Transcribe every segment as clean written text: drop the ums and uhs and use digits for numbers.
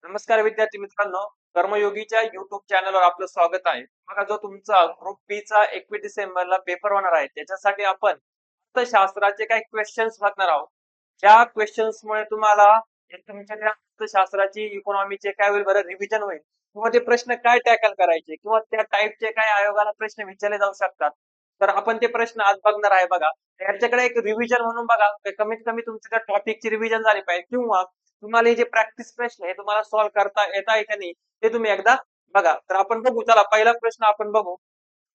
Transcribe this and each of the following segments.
नमस्कार विद्यार्थी मित्रांनो, कर्मयोगीच्या युट्यूब चॅनलवर आपलं स्वागत आहे. बघा जो तुमचा ग्रुप बी चा 21 डिसेंबरला पेपर होणार आहे, त्याच्यासाठी आपण अर्थशास्त्राचे काही क्वेश्चन्स बघणार आहोत. ज्या क्वेश्चन्स मुळे तुम्हाला तुमच्या त्या अर्थशास्त्राची इकॉनॉमीचे काय होईल बरं रिव्हिजन होईल किंवा ते प्रश्न काय टॅकल करायचे किंवा त्या टाईपचे काय आयोगाला प्रश्न विचारले जाऊ शकतात. तर आपण ते प्रश्न आज बघणार आहे बघा. याच्याकडे एक रिव्हिजन म्हणून बघा, कमीत कमी तुमच्या त्या टॉपिकची रिव्हिजन झाली पाहिजे किंवा तुम्हाला हे जे प्रॅक्टिस प्रश्न आहे तुम्हाला सॉल्व्ह करता येत आहे का नाही ते तुम्ही एकदा बघा. तर आपण बघू, चला पहिला प्रश्न आपण बघू.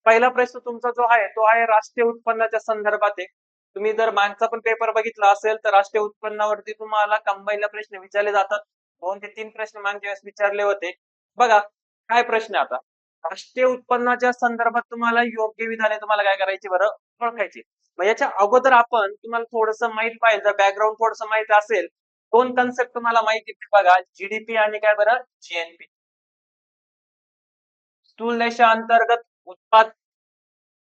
पहिला प्रश्न तुमचा जो आहे तो आहे राष्ट्रीय उत्पन्नाच्या संदर्भात आहे. तुम्ही जर मागचा पण पेपर बघितला असेल तर राष्ट्रीय उत्पन्नावरती तुम्हाला कंबाईनला प्रश्न विचारले जातात. 2 ते 3 प्रश्न मागच्या वेळेस विचारले होते. बघा काय प्रश्न आहे आता. राष्ट्रीय उत्पन्नाच्या संदर्भात तुम्हाला योग्य विधाने तुम्हाला काय करायची बरं ओळखायची. मग याच्या अगोदर आपण तुम्हाला थोडस माहित पाहिजे, बॅकग्राऊंड थोडस माहित असेल. 2 कन्सेप्ट तुम्हाला माहिती आहे बघा, जीडीपी आणि काय बरं जीएनपी. स्थूल देशांतर्गत उत्पाद,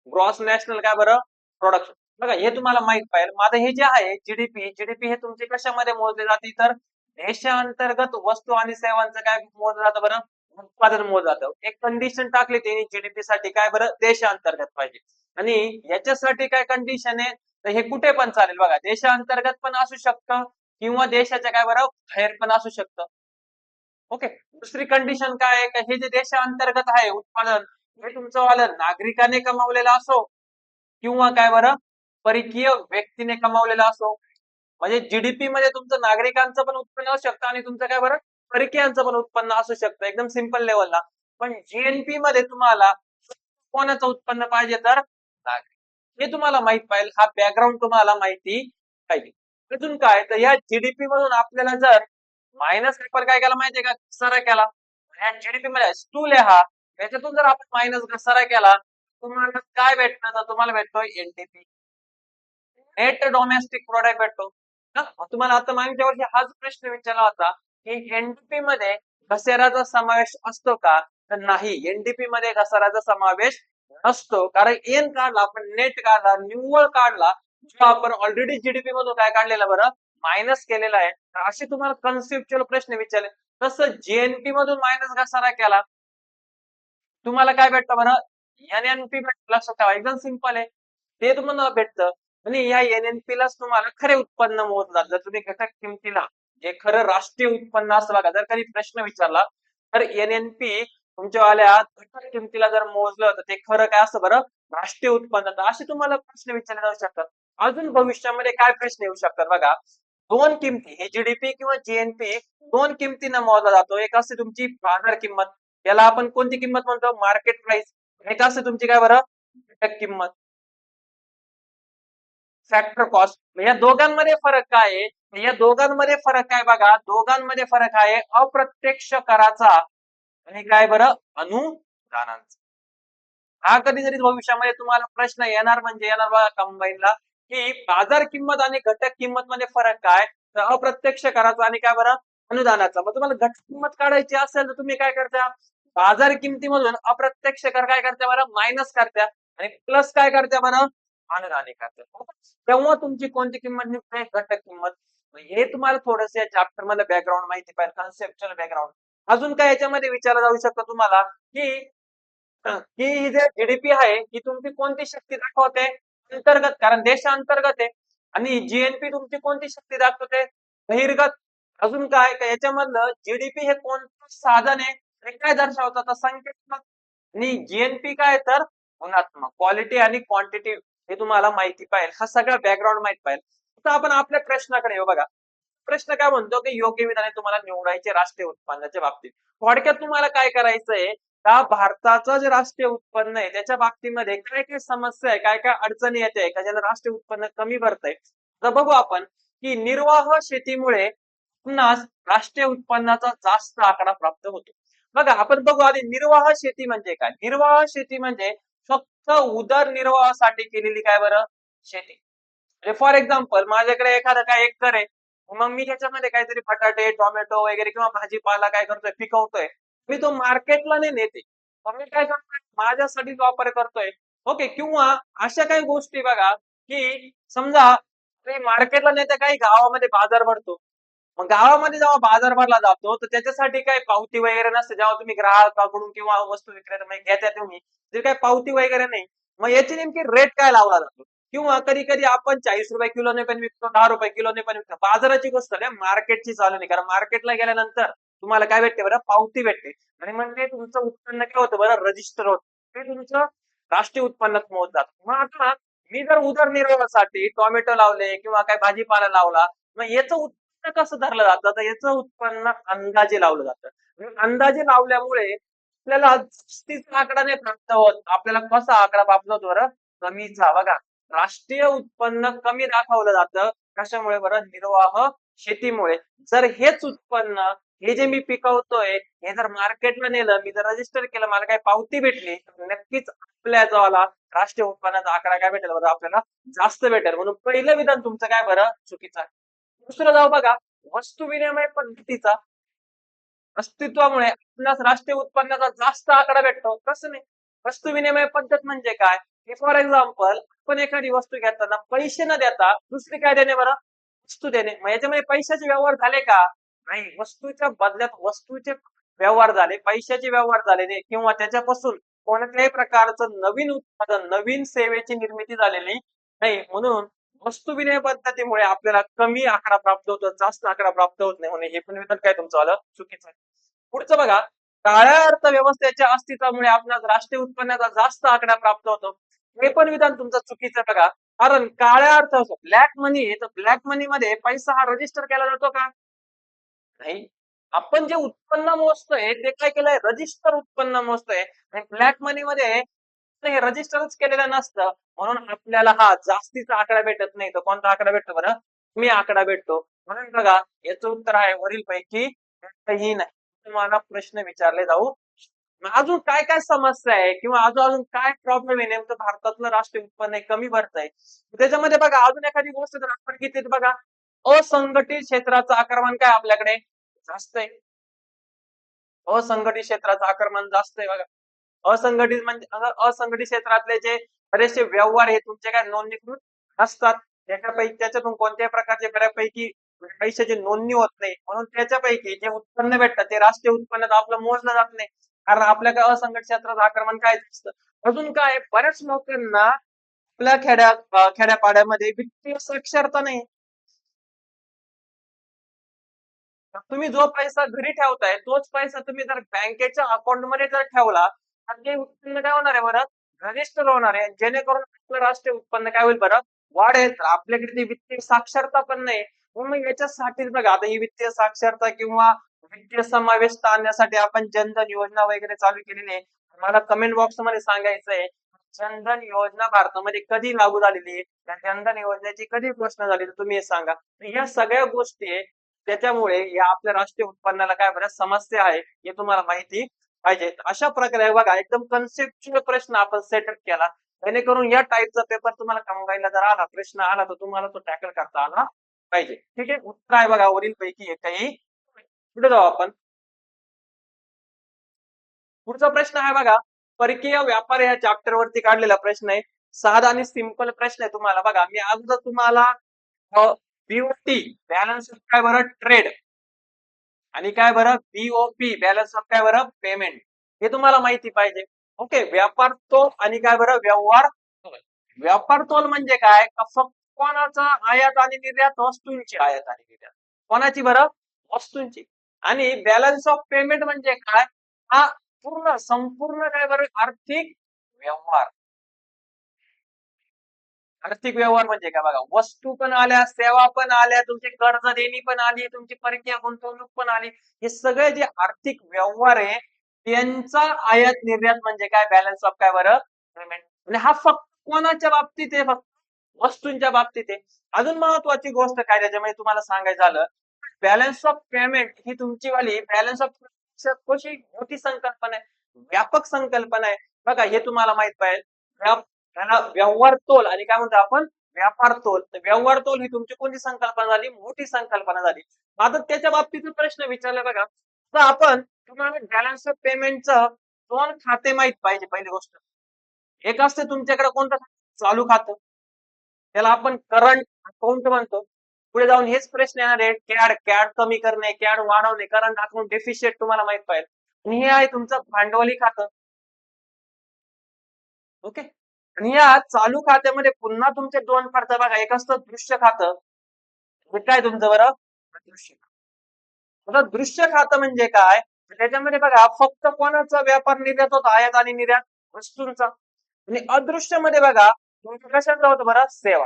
ग्रॉस नॅशनल काय बरं प्रोडक्शन. बघा हे तुम्हाला माहित पाहिजे. मग आता हे जे आहे जीडीपी, जीडीपी हे तुमचे कशामध्ये मोजले जाते तर देशांतर्गत वस्तू आणि सेवांचं काय मोजलं जातं बरं उत्पादन मोजलं जातं. एक कंडिशन टाकली त्यांनी जीडीपी साठी काय बरं देशांतर्गत पाहिजे. आणि याच्यासाठी काय कंडिशन आहे तर हे कुठे पण चालेल बघा, देशांतर्गत पण असू शकतं किंवा देशाच्या काय बरं बाहेर पण असू शकतं. ओके. दुसरी कंडिशन काय आहे का हे जे देशांतर्गत आहे उत्पादन हे तुमचं वालं नागरिकाने कमावलेलं असो किंवा काय बरं परकीय व्यक्तीने कमावलेलं असो. म्हणजे जीडीपी मध्ये तुमचं नागरिकांचं पण उत्पन्न असू शकतं आणि तुमचं काय बरं परकीयांचं पण उत्पन्न असू शकतं एकदम सिंपल लेवलला. पण जीएनपी मध्ये तुम्हाला कोणाचं उत्पन्न पाहिजे तर नागरिक. हे तुम्हाला माहित पाहिजे, हा बॅकग्राऊंड तुम्हाला माहिती पाहिजे. अजून काय तर या जीडीपी मधून आपल्याला जर मायनस पेपर काय केला माहितीये का घसारा केला. या जीडीपी मध्ये स्थूल आहे हा, त्याच्यातून जर आपण मायनस घसारा केला तुम्हाला काय भेटणार तर तुम्हाला भेटतोय एनडीपी, नेट डोमेस्टिक प्रोडक्ट भेटतो. मग तुम्हाला आता मागच्या वर्षी हाच प्रश्न विचारला होता की एनडीपी मध्ये घसाऱ्याचा समावेश असतो का तर नाही, एनडीपी मध्ये घसाऱ्याचा समावेश नसतो. कारण एन काढला आपण, नेट काढला, निव्वळ काढला, जो आपण ऑलरेडी जीडीपी मधून काय काढलेला बरं मायनस केलेला आहे. तर असे तुम्हाला कन्सेप्च्युअल प्रश्न विचारले. तसं जीएनपी मधून मायनस घसारा केला तुम्हाला काय भेटतं बरं एनएनपी भेटतं. लक्षात ठेवा एकदम सिंपल आहे, ते तुम्हाला भेटतं. आणि या एनएनपी लाच तुम्हाला खरे उत्पन्न मोजलं जातं. जर तुम्ही घटक किमतीला जे खरं राष्ट्रीय उत्पन्न असं बघा, जर कधी प्रश्न विचारला तर एनएनपी तुमच्या वाल्या घटक किमतीला जर मोजलं तर ते खरं काय असतं बरं राष्ट्रीय उत्पन्न. असे तुम्हाला प्रश्न विचारले जाऊ शकतात. अजून भविष्यामध्ये काय प्रश्न येऊ शकतात बघा. दोन किमती हे जीडीपी किंवा जीएनपी दोन किमतीनं मोजला जातो. एक असते तुमची बाजार किंमत, याला आपण कोणती किंमत म्हणतो मार्केट प्राइस. एक असते तुमची काय बरं घटक किंमत फॅक्टर कॉस्ट. या दोघांमध्ये फरक काय आहे, या दोघांमध्ये फरक काय बघा, दोघांमध्ये फरक आहे अप्रत्यक्ष कराचा आणि काय बरं अनुदानांचा. हा कधीतरी भविष्यामध्ये तुम्हाला प्रश्न येणार म्हणजे येणार बघा कंबाईनला की बाजार किंमत आणि घटक किंमत मध्ये फरक काय तर अप्रत्यक्ष कराचा आणि काय बरं अनुदानाचा. मग तुम्हाला घटक किंमत काढायची असेल तर तुम्ही काय करता बाजार किमतीमधून अप्रत्यक्ष कर काय करता बरं मायनस करता आणि प्लस काय करता बरं अनुदानिक करता. तेव्हा तुमची कोणती किंमत निघते घटक किंमत. हे तुम्हाला थोडस या चॅप्टर मध्ये बॅकग्राऊंड माहिती पाहिजे, कन्सेप्च्युअल बॅकग्राऊंड. अजून काय याच्यामध्ये विचारलं जाऊ शकतं तुम्हाला की की ही जे जीडीपी आहे ही तुमची कोणती शक्ती दाखवते अंतर्गत, कारण देशांतर्गत आहे. आणि जीएनपी तुमची कोणती शक्ती दाखवते बहिर्गत. अजून काय का याच्यामधलं जीडीपी हे कोणतं साधन आहे हे काय दर्शवतं तर संख्यात्मक. आणि जीएनपी काय तर गुणात्मक क्वालिटी आणि क्वांटिटी. हे तुम्हाला माहिती पाहिजे, हा सगळा बॅकग्राऊंड माहिती पाहिजे. आता आपण आपल्या प्रश्नाकडे येऊ बघा. प्रश्न काय म्हणतो की योग्य विधाने तुम्हाला निवडायचे राष्ट्रीय उत्पन्नाच्या बाबतीत. थोडक्यात तुम्हाला काय करायचंय का भारताचं जे राष्ट्रीय उत्पन्न आहे त्याच्या बाबतीमध्ये काय काय समस्या आहे, काय काय अडचणी येते का ज्याला राष्ट्रीय उत्पन्न कमी भरतंय. तर बघू आपण की निर्वाह शेतीमुळे पुन्हा राष्ट्रीय उत्पन्नाचा जास्त आकडा प्राप्त होतो. बघा आपण बघू आधी निर्वाह शेती म्हणजे काय. निर्वाह शेती म्हणजे फक्त उदरनिर्वाहासाठी केलेली काय बरं शेती. म्हणजे फॉर एक्झाम्पल माझ्याकडे एखादं काय एकर आहे, मग मी त्याच्यामध्ये काहीतरी बटाटे टोमॅटो वगैरे किंवा भाजीपाला काय करतोय पिकवतोय, मी तो मार्केटला नाही नेते. मग मी काय करतोय माझ्यासाठी वापर करतोय. ओके. किंवा अशा काही गोष्टी बघा की समजा मार्केटला नेते काही गावामध्ये बाजार भरतो, मग गावामध्ये जेव्हा बाजार भरला जातो तर त्याच्यासाठी काही पावती वगैरे नसते. जेव्हा तुम्ही ग्राहकाकडून किंवा वस्तू विक्रेता म्हणजे घेता तुम्ही, जर काही पावती वगैरे नाही, मग याची नेमकी रेट काय लावला जातो? किंवा कधी कधी आपण 40 रुपये किलोने पण विकतो, 10 रुपये किलोने पण विकतो. बाजाराची गोष्ट नाही, मार्केटची चालू नाही. कारण मार्केटला गेल्यानंतर तुम्हाला काय भेटते बरं? पावती भेटते. आणि म्हणजे तुमचं उत्पन्न काय होतं बरं? रजिस्टर होतं. ते तुमचं राष्ट्रीय उत्पन्नात मोजलं जातं. मग आता मी जर उदरनिर्वाहासाठी टोमॅटो लावले किंवा काही भाजीपाला लावला, मग याचं उत्पन्न कसं धरलं जातं? तर याचं उत्पन्न अंदाजे लावलं जातं. आणि अंदाजे लावल्यामुळे आपल्याला जास्तीचा आकडा नाही प्राप्त होत. आपल्याला कसा आकडा प्राप्त होतो बरं? कमीचा. बघा, राष्ट्रीय उत्पन्न कमी दाखवलं जातं. कशामुळे बरं? निर्वाह शेतीमुळे. जर हेच उत्पन्न, हे जे मी पिकवतोय, हे जर मार्केटला नेलं, मी जर रजिस्टर केलं, मला काही पावती भेटली, तर नक्कीच आपल्या जोला राष्ट्रीय उत्पन्नाचा आकडा काय भेटेल बरं आपल्याला? जास्त भेटेल. म्हणून पहिलं विधान तुमचं काय बरं? चुकीचं आहे. दुसरं जाऊ बघा, वस्तू विनिमय पद्धतीचा अस्तित्वामुळे आपल्याला राष्ट्रीय उत्पन्नाचा जास्त आकडा भेटतो. कसं नाही? वस्तू विनिमय पद्धत म्हणजे काय? की फॉर एक्झाम्पल आपण एखादी वस्तू घेताना पैसे न देता दुसरी काय देणे बरं? वस्तू देणे. मग याच्यामध्ये पैशाचे व्यवहार झाले का? नाही. वस्तूच्या बदल्यात वस्तूचे व्यवहार झाले, पैशाचे व्यवहार झालेले किंवा त्याच्यापासून कोणत्याही प्रकारचं नवीन उत्पादन, नवीन सेवेची निर्मिती झालेली नाही. म्हणून वस्तू विनिमय पद्धतीमुळे आपल्याला कमी आकडा प्राप्त होतो, जास्त आकडा प्राप्त होत नाही. म्हणून हे पण विधान काय तुमचं आलं? चुकीचं आहे. पुढचं बघा, काळ्या अर्थव्यवस्थेच्या अस्तित्वामुळे आपल्याला राष्ट्रीय उत्पन्नाचा जास्त आकडा प्राप्त होतो. हे पण विधान तुमचं चुकीचं आहे बघा. कारण काळ्या अर्थव्यवस्था ब्लॅक मनी आहे, तर ब्लॅक मनी मध्ये पैसा हा रजिस्टर केला जातो का? नाही. आपण जे उत्पन्न मोजतोय ते काय केलंय? रजिस्टर उत्पन्न मोजतोय. आणि ब्लॅक मनी मध्ये हे रजिस्टरच केलेलं नसतं. म्हणून आपल्याला हा जास्तीचा आकडा भेटत नाही. तर कोणता आकडा भेटतो बरं? कमी आकडा भेटतो. म्हणून बघा, याचं उत्तर आहे वरीलपैकी कोणतंही नाही. तुम्हाला प्रश्न विचारले जाऊ. मग अजून काय काय समस्या आहे किंवा अजून अजून काय प्रॉब्लेम आहे नेमकं भारतातलं राष्ट्रीय उत्पन्न हे कमी भरतंय. त्याच्यामध्ये बघा अजून एखादी गोष्ट जर आपण घेतली तर बघा, असंघटित क्षेत्राचं आक्रमण काय आपल्याकडे जास्त आहे. असंघटित क्षेत्राचं आक्रमण जास्त आहे बघा. असंघटित म्हणजे असंघटित क्षेत्रातले जे बरेचसे व्यवहार हे तुमचे काय नोंदणीकृत असतात. त्याच्यापैकी त्याच्यातून कोणत्याही प्रकारचे बऱ्यापैकी पैशाची नोंदणी होत नाही. म्हणून त्याच्यापैकी जे उत्पन्न भेटतं ते राष्ट्रीय उत्पन्नात आपलं मोजलं जात नाही. कारण आपल्याकडे असंघटित क्षेत्राचं आक्रमण काय असतं. अजून काय बऱ्याच लोकांना आपल्या खेड्यापाड्यामध्ये वित्तीय साक्षरता नाही. तुम्ही जो पैसा घरी ठेवताय तोच पैसा तुम्ही जर बँकेच्या अकाउंट मध्ये जर ठेवला तर ते उत्पन्न काय होणार आहे बरं? रजिस्टर होणार आहे. जेणेकरून आपलं राष्ट्रीय उत्पन्न काय होईल बरं? वाढेल. तर आपल्याकडे ती वित्तीय साक्षरता पण नाही. मग याच्यासाठीच बघा, आता ही वित्तीय साक्षरता किंवा वित्तीय समावेशता आणण्यासाठी आपण जनधन योजना वगैरे चालू केलेली आहे. मला कमेंट बॉक्स मध्ये सांगायचंय, जनधन योजना भारतामध्ये कधी लागू झालेली आहे? त्या जनधन योजनेची कधी घोषणा झाली तर तुम्ही हे सांगा. या सगळ्या गोष्टी त्याच्यामुळे या आपल्या राष्ट्रीय उत्पन्नाला काय बऱ्याच समस्या आहे हे तुम्हाला माहिती पाहिजे. अशा प्रकारे बघा, एकदम कन्सेप्च्युअल प्रश्न आपण सेटअप केला, जेणेकरून या टाईपचा पेपर तुम्हाला कंबाईनला जर आला, प्रश्न आला तर तुम्हाला तो टॅकल करता आला पाहिजे. ठीक आहे. उत्तर आहे बघा वरील पैकी एकही. पुढे जाऊ आपण. पुढचा प्रश्न आहे बघा, परकीय व्यापार या चॅप्टर वरती काढलेला प्रश्न आहे. साधा आणि सिंपल प्रश्न आहे. तुम्हाला बघा, मी अगोदर तुम्हाला बीओटी बॅलन्स काय बरं? ट्रेड. आणि काय बरं? बीओपी बॅलन्स ऑफ काय बरं? पेमेंट. हे तुम्हाला माहिती पाहिजे. ओके. व्यापार तोल आणि काय बरं? व्यवहार तोल. व्यापार तोल म्हणजे काय? का फक्त कोणाचा आयात आणि निर्यात? वस्तूंची आयात आणि निर्यात. कोणाची बरं? वस्तूंची. आणि बॅलन्स ऑफ पेमेंट म्हणजे काय? हा पूर्ण संपूर्ण काय बरं? आर्थिक व्यवहार. आर्थिक व्यवहार म्हणजे काय बघा, वस्तू पण आल्या, सेवा पण आल्या, तुमची कर्ज देणी पण आली, तुमची परकीय गुंतवणूक पण आली. हे सगळे जे आर्थिक व्यवहार आहे त्यांचा आयात निर्यात म्हणजे काय? बॅलन्स ऑफ काय बरं? पेमेंट. आणि हा फक्त कोणाच्या बाबतीत आहे? फक्त वस्तूंच्या बाबतीत आहे. अजून महत्वाची गोष्ट काय त्याच्यामध्ये तुम्हाला सांगायचं झालं, बॅलन्स ऑफ पेमेंट ही तुमची वाली बॅलन्स ऑफ कशी मोठी संकल्पना आहे, व्यापक संकल्पना आहे. बघा, हे तुम्हाला माहित पाहिजे. त्याला व्यवहार तोल आणि काय म्हणतो आपण? व्यापार तोल. तर व्यवहार तोल ही तुमची कोणती संकल्पना झाली? मोठी संकल्पना झाली. आता त्याच्या बाबतीत प्रश्न विचारला बघा, तर आपण तुम्हाला बॅलन्स ऑफ पेमेंटचं दोन खाते माहित पाहिजे. पहिली गोष्ट, एक असते तुमच्याकडे कोणतं? चालू खातं. त्याला आपण करंट अकाउंट म्हणतो. पुढे जाऊन हेच प्रश्न येणार आहे, कॅड कॅड कमी करणे, कॅड वाढवणे, करंट अकाउंट डेफिशिट तुम्हाला माहित पाहिजे. आणि हे आहे तुमचं भांडवली खातं. ओके. आणि या चालू खात्यामध्ये पुन्हा तुमचे दोन पडतात बघा. एक असतं दृश्य खातं. हे काय तुमचं बरं? दृश्य खातं. आता दृश्य खातं म्हणजे काय? त्याच्यामध्ये बघा फक्त कोणाचा व्यापार निर्यात होतो, आयात आणि निर्यात वस्तूंचा. आणि अदृश्य मध्ये बघा तुमचं कशाचं होतं बरं? सेवा.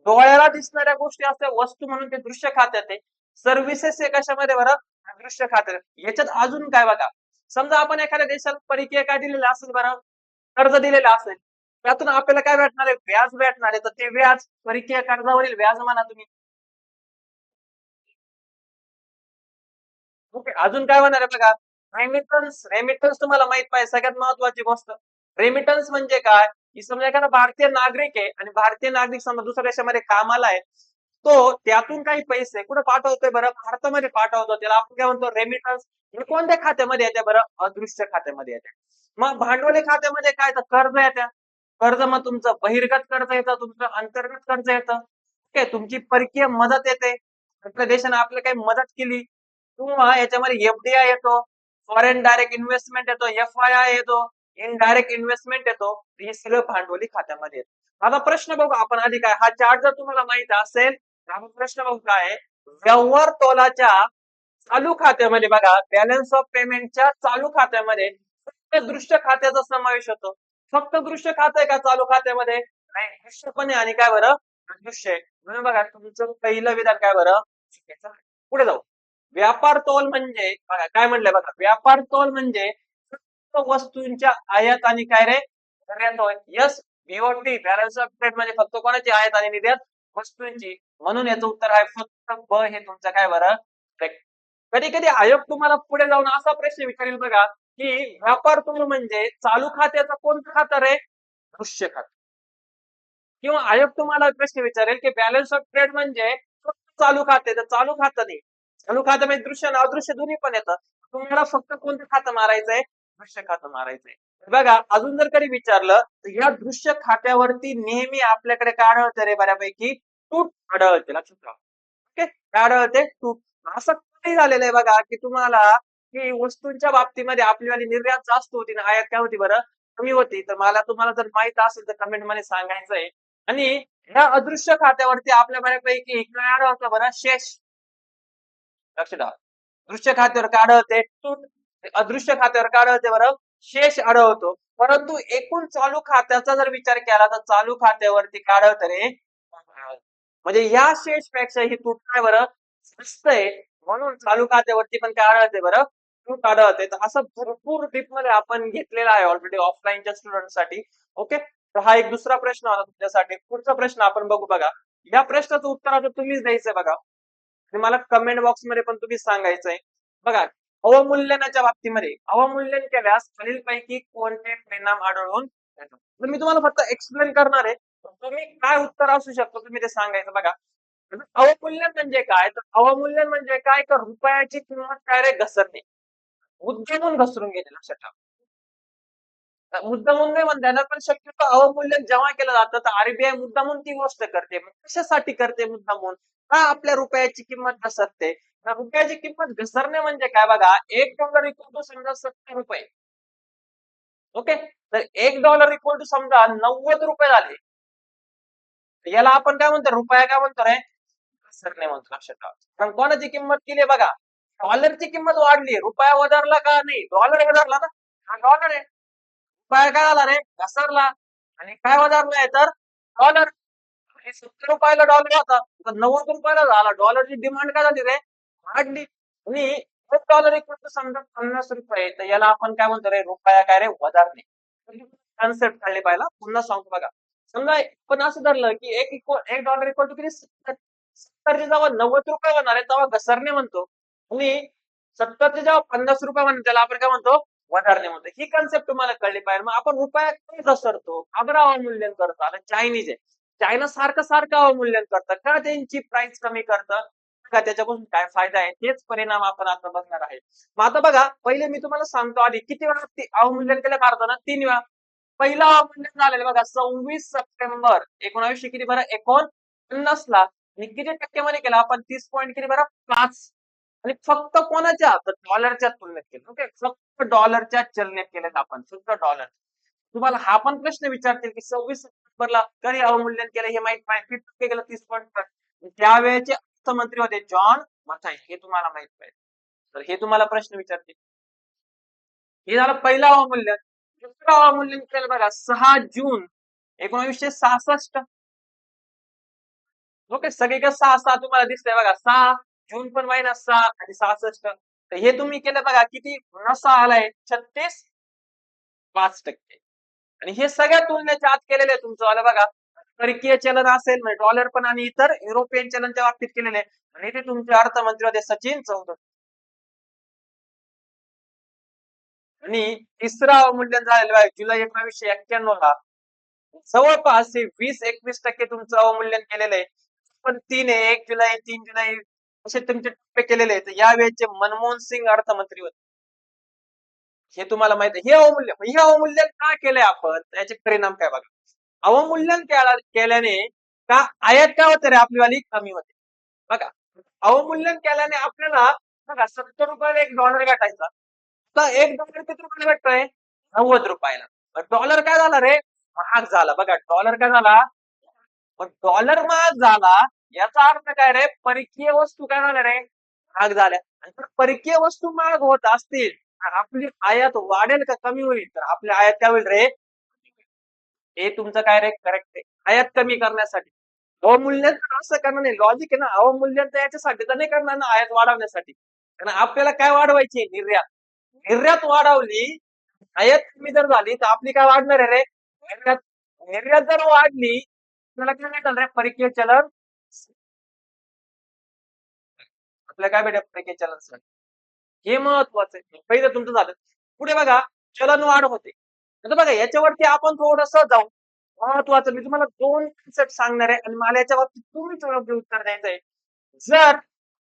डोळ्याला दिसणाऱ्या गोष्टी असल्या वस्तू म्हणून ते दृश्य खात्यात आहे. सर्व्हिसेस हे कशामध्ये बरं? दृश्य खात्यात. याच्यात अजून काय बघा, समजा आपण एखाद्या देशाला परकीय काय दिलेलं असेल बरं, कर्ज दिलेलं असेल, त्यातून आपल्याला काय भेटणार आहे? व्याज भेटणार आहे. तर ते व्याज परकीय कर्जावरील व्याज म्हणा तुम्ही. ओके. अजून काय होणार आहे बघा, रेमिटन्स. रेमिटन्स तुम्हाला माहित पाहिजे, सगळ्यात महत्वाची गोष्ट. रेमिटन्स म्हणजे काय, की समजा एखादा भारतीय नागरिक आहे आणि भारतीय नागरिक समजा दुसऱ्या देशामध्ये कामाला आहे, तो त्यातून काही पैसे कुठे पाठवतोय बरं? भारतामध्ये पाठवतो. त्याला आपण काय म्हणतो? रेमिटन्स. हे कोणत्या खात्यामध्ये येते बरं? अदृश्य खात्यामध्ये येते. मग भांडवली खात्यामध्ये काय, तर कर्ज येते. कर्ज मग तुमचं बहिर्गत कर्ज येतं, तुमचं अंतर्गत कर्ज येतं. ठीक आहे. तुमची परकीय मदत येते, आपल्या देशाने आपल्याला काही मदत केली, किंवा याच्यामध्ये एफडीआय येतो, फॉरेन डायरेक्ट इन्व्हेस्टमेंट येतो, एफआयआय येतो, इनडायरेक्ट इन्व्हेस्टमेंट येतो. हे सगळं भांडवली खात्यामध्ये येतं. आता प्रश्न बघू आपण आधी काय, हा चार्ट जर तुम्हाला माहित असेल तर आपण प्रश्न बघू काय आहे. व्यवहार तोलाच्या चालू खात्यामध्ये बघा, बॅलन्स ऑफ पेमेंटच्या चालू खात्यामध्ये फक्त दृश्य खात्याचा समावेश होतो. फक्त दृश्य खातं आहे का चालू खात्यामध्ये? नाही, दृश्य पण आहे आणि काय बरं? दृश्य आहे. म्हणून बघा तुमचं पहिलं विधान काय बरं? चुकीचं आहे. पुढे जाऊ. व्यापार तोल म्हणजे बघा काय म्हणलंय बघा, व्यापार तोल म्हणजे फक्त वस्तूंच्या आयात आणि काय रे? निर्यात होय. Yes, BOT balance of trade म्हणजे फक्त कोणाची आयात आणि निर्यात? वस्तूंची. म्हणून याचं उत्तर आहे फक्त ब हे तुमचं काय बरं? कधी कधी आयोग तुम्हाला पुढे जाऊन असा प्रश्न विचारेल बघा, की व्यापार तोल म्हणजे चालू खात्याचं कोणतं खातं रे? दृश्य खातं. किंवा आयोग तुम्हाला प्रश्न विचारेल की बॅलन्स ऑफ ट्रेड म्हणजे फक्त चालू खाते, तर चालू खातं नाही. चालू खातं म्हणजे दृश्य आणि अदृश्य दोन्ही पण येतं. तुम्हाला फक्त कोणतं खातं मारायचंय? दृश्य खातं मारायचंय. बघा अजून जर कधी विचारलं तर या दृश्य खात्यावरती नेहमी आपल्याकडे काय आढळतं रे? बऱ्यापैकी तूट आढळते. लक्षात ठेवा. ओके. काय आढळते? तूट. असं कधी झालेलं आहे बघा, की तुम्हाला की वस्तूंच्या बाबतीमध्ये आपली निर्यात जास्त होती आणि आयात काय होती बरं? कमी होती. तर मला तुम्हाला जर माहित असेल तर कमेंट मध्ये सांगायचंय. आणि ह्या अदृश्य खात्यावरती आपल्या बऱ्यापैकी काय आढळतं बरं? शेष. लक्ष द्या. दृश्य खात्यावर काय आढळते? तूट. अदृश्य खात्यावर काय आढळते बरं? शेष आढळतो. परंतु एकूण चालू खात्याचा जर विचार केला तर चालू खात्यावरती काय आढळतं रे? म्हणजे या शेष पेक्षा ही तूट काय बरं? जास्त आहे. म्हणून चालू खात्यावरती पण काय आढळते बरं? तूट आढळते. तर असं भरपूर डीप मध्ये आपण घेतलेला आहे ऑलरेडी ऑफलाईनच्या स्टुडंटसाठी. ओके. तर हा एक दुसरा प्रश्न होता तुमच्यासाठी. पुढचा प्रश्न आपण बघू बघा. या प्रश्नाचं उत्तर आता तुम्हीच द्यायचंय बघा. आणि मला कमेंट बॉक्स मध्ये पण तुम्ही सांगायचंय. बघा, अवमूल्यनाच्या बाबतीमध्ये अवमूल्यन केल्यास खालीलपैकी कोणते परिणाम आढळून येतात? तर मी तुम्हाला फक्त एक्सप्लेन करणार आहे. तुम्ही काय उत्तर असू शकतो तुम्ही ते सांगायचं बघा. अवमूल्यन म्हणजे काय? तर अवमूल्यन म्हणजे काय? तर रुपयाची किंमत काय रे? घसरणे. मुद्दामून घसरून गेले. लक्षात ठेवा. मुद्दामून नाही म्हणता येणार, पण शक्यतो अवमूल्यन जेव्हा केलं जातं तर आरबीआय मुद्दामून ती गोष्ट करते. मग कशासाठी करते मुद्दामून? का आपल्या रुपयाची किंमत घसरते? तर रुपयाची किंमत घसरणे म्हणजे काय बघा, $1 इक्वल टू समजा ₹70. ओके. तर $1 इक्वल टू समजा ₹90 झाले. याला आपण काय म्हणतो? रुपया काय म्हणतो रे? घसरणे म्हणतो. लक्षात ठेवा. पण कोणाची किंमत केली बघा, डॉलरची किंमत वाढली, रुपया वधारला का नाही? डॉलर वधारला ना. हा डॉलर आहे. रुपया काय झाला रे? घसरला. आणि काय वधारलाय तर डॉलर. आणि ₹70 डॉलर होता, तर ₹90 झाला. डॉलरची डिमांड काय झाली रे? वाढली. आणि $1 इक्वल टू समजा ₹50, तर याला आपण काय म्हणतो रे? रुपया काय रे? वधारणे. कन्सेप्ट कळली पाहिजे. पुन्हा सांगतो बघा. समजा पण असं धरलं की $1 इक्वल टू किती? 70 जेव्हा ₹90 होणार आहे तेव्हा घसरणे म्हणतो. आणि 70 जेव्हा ₹50 म्हणतो त्याला आपण काय म्हणतो? वधारणे म्हणतो. ही कन्सेप्ट तुम्हाला कळली पाहिजे. मग आपण रुपया का घसरतो? का अवमूल्यन करतो? आता चायनीज आहे. चायना सारखं सारखं अवमूल्यन करतं. का त्यांची प्राइस कमी करतं? का त्याच्यापासून काय फायदा आहे? तेच परिणाम आपण आता बघणार आहे. मग आता बघा, पहिले मी तुम्हाला सांगतो आधी किती वेळा अवमूल्यन केलं भारतानं? 3 वेळा. पहिलं अवमूल्यन झालेलं बघा 26 सप्टेंबर 1900 किती बरं? 49 ला. आणि किती टक्क्यामध्ये केलं आपण 30 पॉईंट किती बरं 5. आणि फक्त कोणाच्या तर डॉलरच्या तुलनेत केलं. ओके, फक्त डॉलरच्या चलनेत केलं आपण, फक्त डॉलर. तुम्हाला हा पण प्रश्न विचारतील की 26 सप्टेंबरला कधी अवमूल्यन केलं हे माहित नाही, किती टक्के केलं 30.5. त्यावेळेचे अर्थमंत्री होते जॉन मथाई, हे तुम्हाला माहित पाहिजे. तर हे तुम्हाला प्रश्न विचारतील. हे झालं पहिलं अवमूल्यन. दुसरं अवमूल्यन केलं बघा 6 जून 1966. ओके, सगळीकडे 6 6 तुम्हाला दिसतंय बघा, 6 जून पण -6 आणि 66. तर हे तुम्ही केलं बघा, किती नसा आलाय 36.5%. आणि हे सगळ्या तुलनेच्या आत केलेले आहे तुमचं आलं बघा. परकीय चलन असेल म्हणजे डॉलर पण आणि इतर युरोपियन चलनच्या बाबतीत केलेले आहे. आणि ते तुमचे अर्थमंत्री होते सचिन चौधरी. आणि तिसरं अवमूल्यन झालेलं आहे जुलै 1991 ला. जवळपास हे 20-21% तुमचं अवमूल्यन केलेलं आहे. पण 1 जुलै 3 जुलै असे तुमचे टप्पे केलेले आहेत. या वेळेचे मनमोहन सिंग अर्थमंत्री होते. हे तुम्हाला माहिती आहे. हे अवमूल्यन का केलंय आपण, त्याचे परिणाम काय बघा. अवमूल्यन केल्याने का आयात काय होते रे आपलीवाली कमी होते बघा. अवमूल्यन केल्याने आपल्याला बघा 70 रुपयाला $1 भेटायचा, तर $1 किती रुपयाला भेटतोय 90 रुपयाला. डॉलर काय झाला रे महाग झाला बघा. डॉलर काय झाला, पण डॉलर महाग झाला याचा अर्थ काय रे, परकीय वस्तू काय झाल्या रे महाग झाल्या. आणि जर परकीय वस्तू महाग होत असतील तर आपली आयात वाढेल का कमी होईल, तर आपली आयात काय होईल रे. हे तुमचं काय रे करेक्ट आहे, आयात कमी करण्यासाठी. अवमूल्यन तर असं करणं नाही, लॉजिक आहे ना. अवमूल्यन तर याच्यासाठी तर नाही करणार ना, आयात वाढवण्यासाठी. कारण आपल्याला काय वाढवायची, निर्यात. निर्यात वाढवली, आयात कमी जर झाली तर आपली काय वाढणार आहे रे, निर्यात. निर्यात जर वाढली आपल्याला काय भेटेल रे, परकीय चलन. आपल्याला काय भेटेल परकीय चलन. हे महत्वाचं आहे. पहिलं तुमचं झालं. पुढे बघा चलनवाढ होते. आता बघा याच्यावरती आपण थोडस जाऊ. महत्वाचं मी तुम्हाला 2 कन्सेप्ट सांगणार आहे आणि मला याच्या बाबतीत तुम्हीच योग्य उत्तर द्यायचं आहे. जर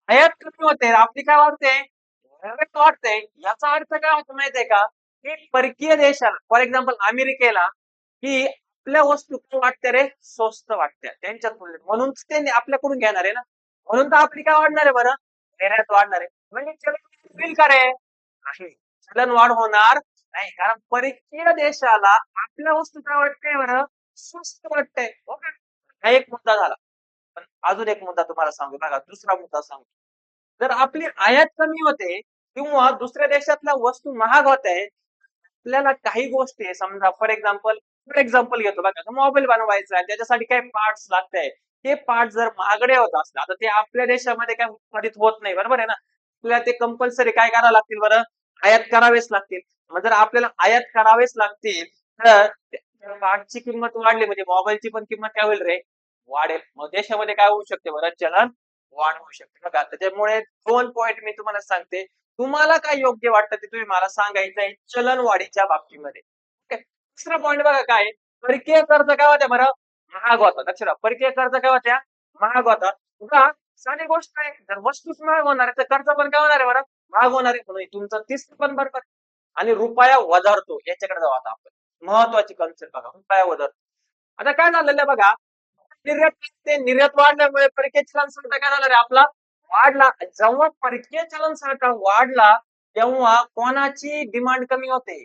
आयात कमी होते आपली काय वाढते, निर्यात वाढते, याचा अर्थ काय होतो माहितीये का, की परकीय देशाला फॉर एक्झाम्पल अमेरिकेला की आपल्या वस्तू काय वाटते रे, स्वस्त वाटते त्यांच्या तुलनेत, म्हणून ते आपल्याकडून घेणार आहे ना. म्हणून तर आपली काय वाढणार आहे बरं, निर्यात वाढणार आहे. म्हणजे चलन होईल का रे, नाही, चलन वाढ होणार नाही. कारण परकीय देशाला आपल्या वस्तू काय वाटते बरं, स्वस्त वाटतंय. ओके, हा एक मुद्दा झाला. पण अजून एक मुद्दा तुम्हाला सांगू बघा, दुसरा मुद्दा सांगू. जर आपली आयात कमी होते किंवा दुसऱ्या देशातल्या वस्तू महाग होते, आपल्याला काही गोष्टी आहे, समजा फॉर एक्झाम्पल घेतो बघा, मोबाईल बनवायचा आहे त्याच्यासाठी काही पार्ट्स लागते. ते पार्ट जर महागडे होत असले, आता ते आपल्या देशामध्ये काय उत्पादित होत नाही, बरोबर आहे ना. आपल्याला ते कंपल्सरी काय करावं लागतील बरं, आयात करावेच लागतील. मग जर आपल्याला आयात करावेच लागतील तर पार्टची किंमत वाढली म्हणजे मोबाईलची पण किंमत काय होईल रे, वाढेल. मग देशामध्ये काय होऊ शकते बरं, चलन वाढ होऊ शकते बघा. त्याच्यामुळे 2 पॉइंट मी तुम्हाला सांगते. तुम्हाला काय योग्य वाटतं ते तुम्ही मला सांगायचं आहे चलनवाढीच्या बाबतीमध्ये. दुसरा पॉइंट बघा काय, परकीय कर्ज काय होत्या बरं, महाग होता. लक्षात ठेवा, परकीय कर्ज काय होत्या, महाग होता. बघा साधी गोष्ट आहे, जर वस्तूच महाग होणार आहे तर कर्ज पण काय होणार आहे बरं, महाग होणार आहे. म्हणून तुमचं 30 पण बरोबर. आणि रुपया वधारतो, याच्याकडे जाऊ आता आपण. महत्वाची कन्सेप्ट बघा, रुपया वधारतो. आता काय झालेलं आहे बघा, निर्यात वाढल्यामुळे परकीय चलन साठा काय झाला रे आपला, वाढला. जेव्हा परकीय चलन साठा वाढला तेव्हा कोणाची डिमांड कमी होते,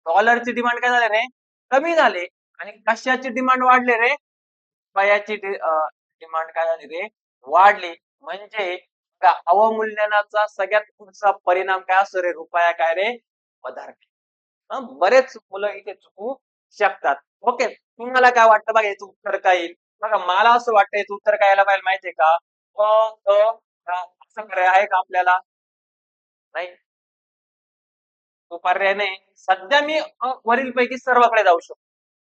डॉलरची डिमांड काय झाली रे, कमी झाली. आणि कशाची डिमांड वाढली रे, रुपयाची डिमांड काय झाली रे, वाढली. म्हणजे अवमूल्यनाचा सगळ्यात पुढचा परिणाम काय असतो रे, रुपया काय रे वधारते. बरेच मुलं इथे चुकू शकतात. ओके, तुम्हाला काय वाटतं बघा याचं उत्तर काय येईल. बघा मला असं वाटतं याचं उत्तर काय यायला पाहिजे माहितीये का, असं पर्याय आहे का आपल्याला, नाही तो पर्याय नाही. सध्या मी वरील पैकी सर्वकडे जाऊ शकतो.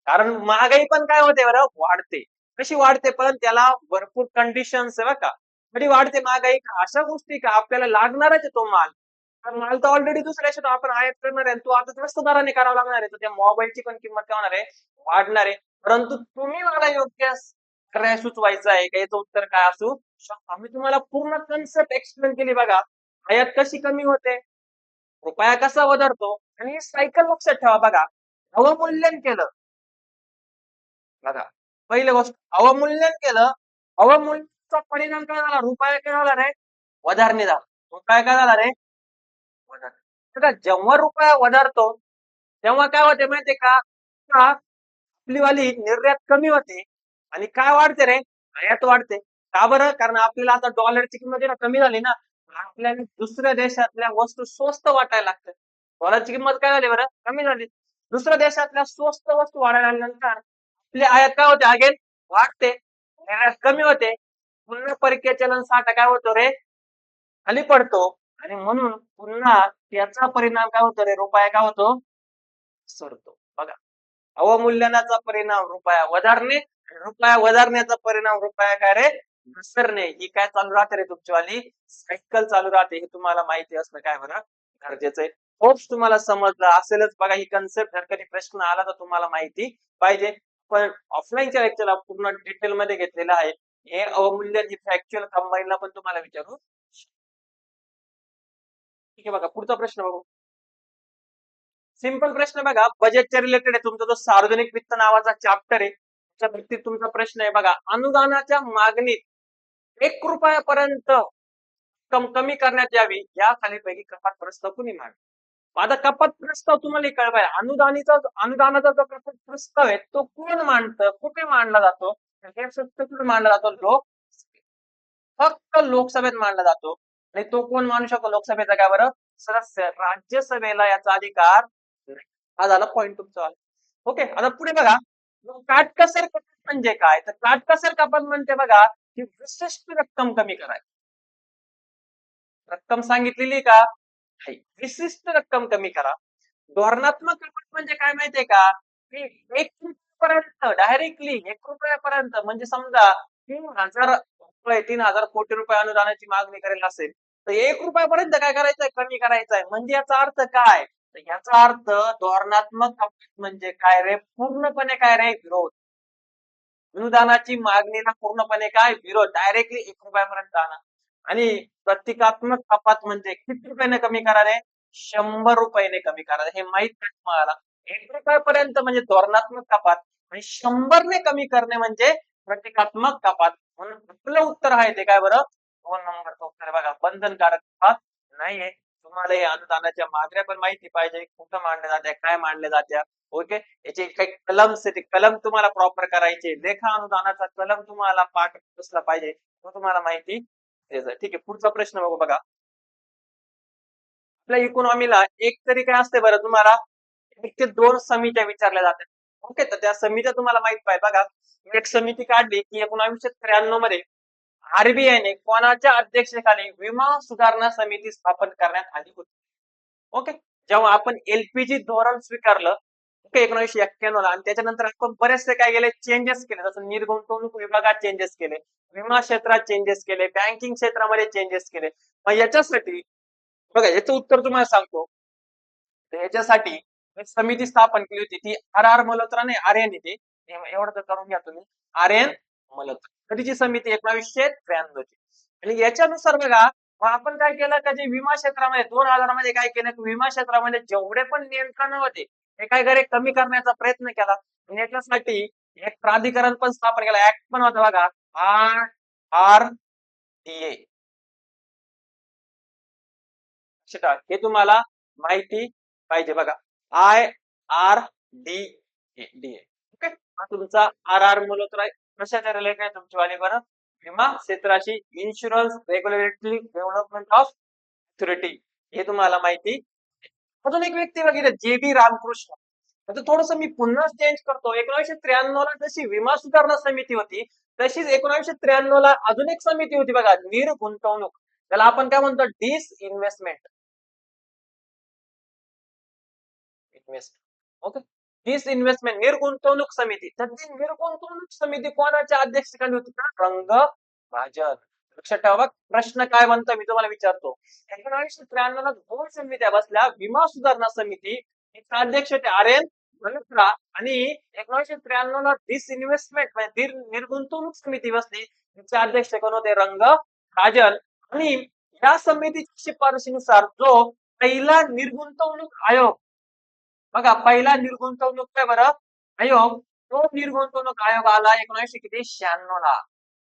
कारण महागाई पण काय होते बरं, वाढते. कशी वाढते, पण त्याला भरपूर कंडिशन्स आहे बरं का. कधी वाढते महागाई, अशा गोष्टी का आपल्याला लागणारच आहे तो माल. तर माल तर ऑलरेडी दुसऱ्या देशात आपण आयात करणार आहे, तो आता जास्त दराने करावा लागणार आहे. तर त्या मोबाईलची पण किंमत काय होणार आहे, वाढणार आहे. परंतु तुम्ही मला योग्य पर्याय सुचवायचा आहे का, याचं उत्तर काय असू शकतं. आम्ही तुम्हाला पूर्ण कन्सेप्ट एक्सप्लेन केली बघा. आयात कशी कमी होते, रुपया कसा वधारतो, आणि सायकल लक्षात ठेवा बघा. अवमूल्यन केलं बघा, पहिली गोष्ट अवमूल्यन केलं. अवमूल्यन चा परिणाम काय झाला? रुपया काय झाला रे? वधारणे झाला. रुपया काय झाला रे? वधार. बघा जेव्हा रुपया वधारतो तेव्हा काय होते माहितीये का? का आपली वाली निर्यात कमी होते आणि काय वाढते रे? आयात वाढते. का बरं? कारण आपल्याला आता डॉलरची किंमत आहे ना कमी झाली ना. आपल्याला दुसऱ्या देशातल्या वस्तू स्वस्त वाटायला लागतात. डॉलरची किंमत काय झाली बरं? कमी झाली. दुसऱ्या देशातल्या स्वस्त वस्तू वाढायला लागल्यानंतर आपली आयात काय होते? अगेन वाढते. निर्यात कमी होते. पुन्हा परकीय चलन साठा काय होतो रे? खाली पडतो आणि म्हणून पुन्हा त्याचा परिणाम काय होतो रे? रुपया काय होतो? सरतो. बघा अवमूल्यनाचा परिणाम रुपया वधारणे आणि रुपया वधारण्याचा परिणाम रुपया काय रे? घसरणे. ही काय चालू राहते रे तुमचीवाली सायकल चालू राहते. हे तुम्हाला माहिती असणं काय बरं गरजेचं आहे. होप्स तुम्हाला समजलं असेलच. बघा ही कन्सेप्ट जर कधी प्रश्न आला तर तुम्हाला माहिती पाहिजे. पण ऑफलाईनच्या लेक्चरला पूर्ण डिटेल मध्ये घेतलेलं आहे. हे अवमूल्यन ही फॅक्च्युअल कंबाईनला पण तुम्हाला विचारू. ठीक आहे बघा पुढचा प्रश्न बघू. सिंपल प्रश्न बघा बजेटच्या रिलेटेड आहे. तुमचा जो सार्वजनिक वित्त नावाचा चॅप्टर आहे त्या बाबतीत तुमचा प्रश्न आहे बघा अनुदानाच्या मागणीत 1 रुपयापर्यंत कमी करण्यात यावी या खालीलपैकी कपात प्रस्ताव कुणी मांडला? आता कपात प्रस्ताव तुम्हाला कळवाय अनुदानाचा जो कपात प्रस्ताव आहे तो कोण मांडतं कुठे मांडला जातो? हे फक्त कुठे मांडला जातो? फक्त लोकसभेत मांडला जातो. आणि तो कोण मानू शकतो लोकसभेचा काय बरं? सदस्य. राज्यसभेला याचा अधिकार नाही. हा झाला पॉईंट तुमचा. ओके आता पुढे बघा काटकसर कपात म्हणजे काय? तर काटकसर कपात म्हणते बघा की विशिष्ट रक्कम कमी करायची. रक्कम सांगितलेली का? नाही. विशिष्ट रक्कम कमी करा. धोरणात्मक कपात म्हणजे काय माहितीये का? की 1 रुपयापर्यंत डायरेक्टली 1 रुपयापर्यंत म्हणजे समजा 3,000 कोटी रुपये अनुदानाची मागणी करेल असेल तर 1 रुपयापर्यंत काय करायचंय? कमी करायचंय. म्हणजे याचा अर्थ काय? तर याचा अर्थ धोरणात्मक कपात म्हणजे काय रे? पूर्णपणे काय रे? विरोध. अनुदानाची मागणीला पूर्णपणे काय? विरोध. डायरेक्टली 1 रुपयापर्यंत आणा. आणि प्रतिकात्मक कपात म्हणजे किती रुपयाने कमी करा रे? 100 रुपयाने कमी करा. हे माहित नाही तुम्हाला. 1 रुपयापर्यंत म्हणजे धोरणात्मक कपात आणि 100 ने कमी करणे म्हणजे प्रतिकात्मक कपात. म्हणून आपलं उत्तर आहे ते काय बरं? 2 नंबरचं उत्तर बघा. बंधनकारक कपात नाहीये. तुम्हाला हे अनुदानाच्या मागण्या पण माहिती पाहिजे. कुठं मांडल्या जात्या, काय मांडल्या जात्या. ओके याचे काही कलम कलम तुम्हाला प्रॉपर करायचे. लेखा अनुदानाचा कलम तुम्हाला पाठ असला पाहिजे. तो तुम्हाला माहिती ठीक आहे पुढचा प्रश्न बघू बघा. आपल्या इकॉनॉमीला एक तरी काय असते बरं तुम्हाला 1 ते 2 समित्या विचारल्या जातात. ओके तर त्या समित्या तुम्हाला माहित पाहिजे बघा. एक समिती काढली की 1993 मध्ये आरबीआयने कोणाच्या अध्यक्षतेखाली विमा सुधारणा समिती स्थापन करण्यात आली होती? ओके जेव्हा आपण एलपीजी धोरण स्वीकारलं ओके 1991 ला आणि त्याच्यानंतर आपण बरेचसे काय केले चेंजेस केले जसं निर्गुंतवणूक विभागात चेंजेस केले विमा क्षेत्रात चेंजेस केले बँकिंग क्षेत्रामध्ये चेंजेस केले मग याच्यासाठी बघा याचं उत्तर तुम्हाला सांगतो तर याच्यासाठी एक समिती स्थापन केली होती ती आर आर मल्होत्रा नाही आर्यन येते एवढं तर करून घ्या तुम्ही आर्यन मल्होत्रा कधीची समिती 1993 ची आणि याच्यानुसार बघा मग आपण काय केलं का जे विमा क्षेत्रामध्ये 2000 मध्ये काय केलं विमा क्षेत्रामध्ये जेवढे पण नियंत्रण होते हे काय करे कमी करण्याचा प्रयत्न केला आणि याच्यासाठी एक प्राधिकरण पण स्थापन केला ऍक्ट पण होता बघा आर आर डी ए हे तुम्हाला माहिती पाहिजे बघा I R D D okay हा तुमचा आर आर मल्होत्रा कशाच्या रिलेटेड आहे तुमची वाली बरं विमा क्षेत्राशी insurance regulatory development of authority हे तुम्हाला माहिती अजून एक व्यक्ती बघितलं जे बी रामकृष्ण आता थोडस मी पुन्हा चेंज करतो 1993 ला जशी विमा सुधारणा समिती होती तशीच 1993 ला अजून एक समिती होती बघा निर्गुंतवणूक त्याला आपण काय म्हणतो डिस इन्व्हेस्टमेंट ओके डिस इन्व्हेस्टमेंट निर्गुंतवणूक समिती तर ती निर्गुंतवणूक समिती कोणाच्या अध्यक्षतेखाली होती का रंग राजन लक्षात ठेवा प्रश्न काय म्हणतो मी तुम्हाला विचारतो 1993 ला 2 समित्या बसल्या विमा सुधारणा समिती तिचा अध्यक्ष होते आर एन मल्होत्रा आणि 1993 ला डिसइन्व्हेस्टमेंट म्हणजे निर्गुंतवणूक समिती बसली तिचे अध्यक्ष कोण होते रंग राजन आणि या समितीच्या शिफारशीनुसार जो पहिला निर्गुंतवणूक आयोग बघा पहिला निर्गुंतवणूक काय बरं आयोग तो निर्गुंतवणूक आयोग आला 1996 ला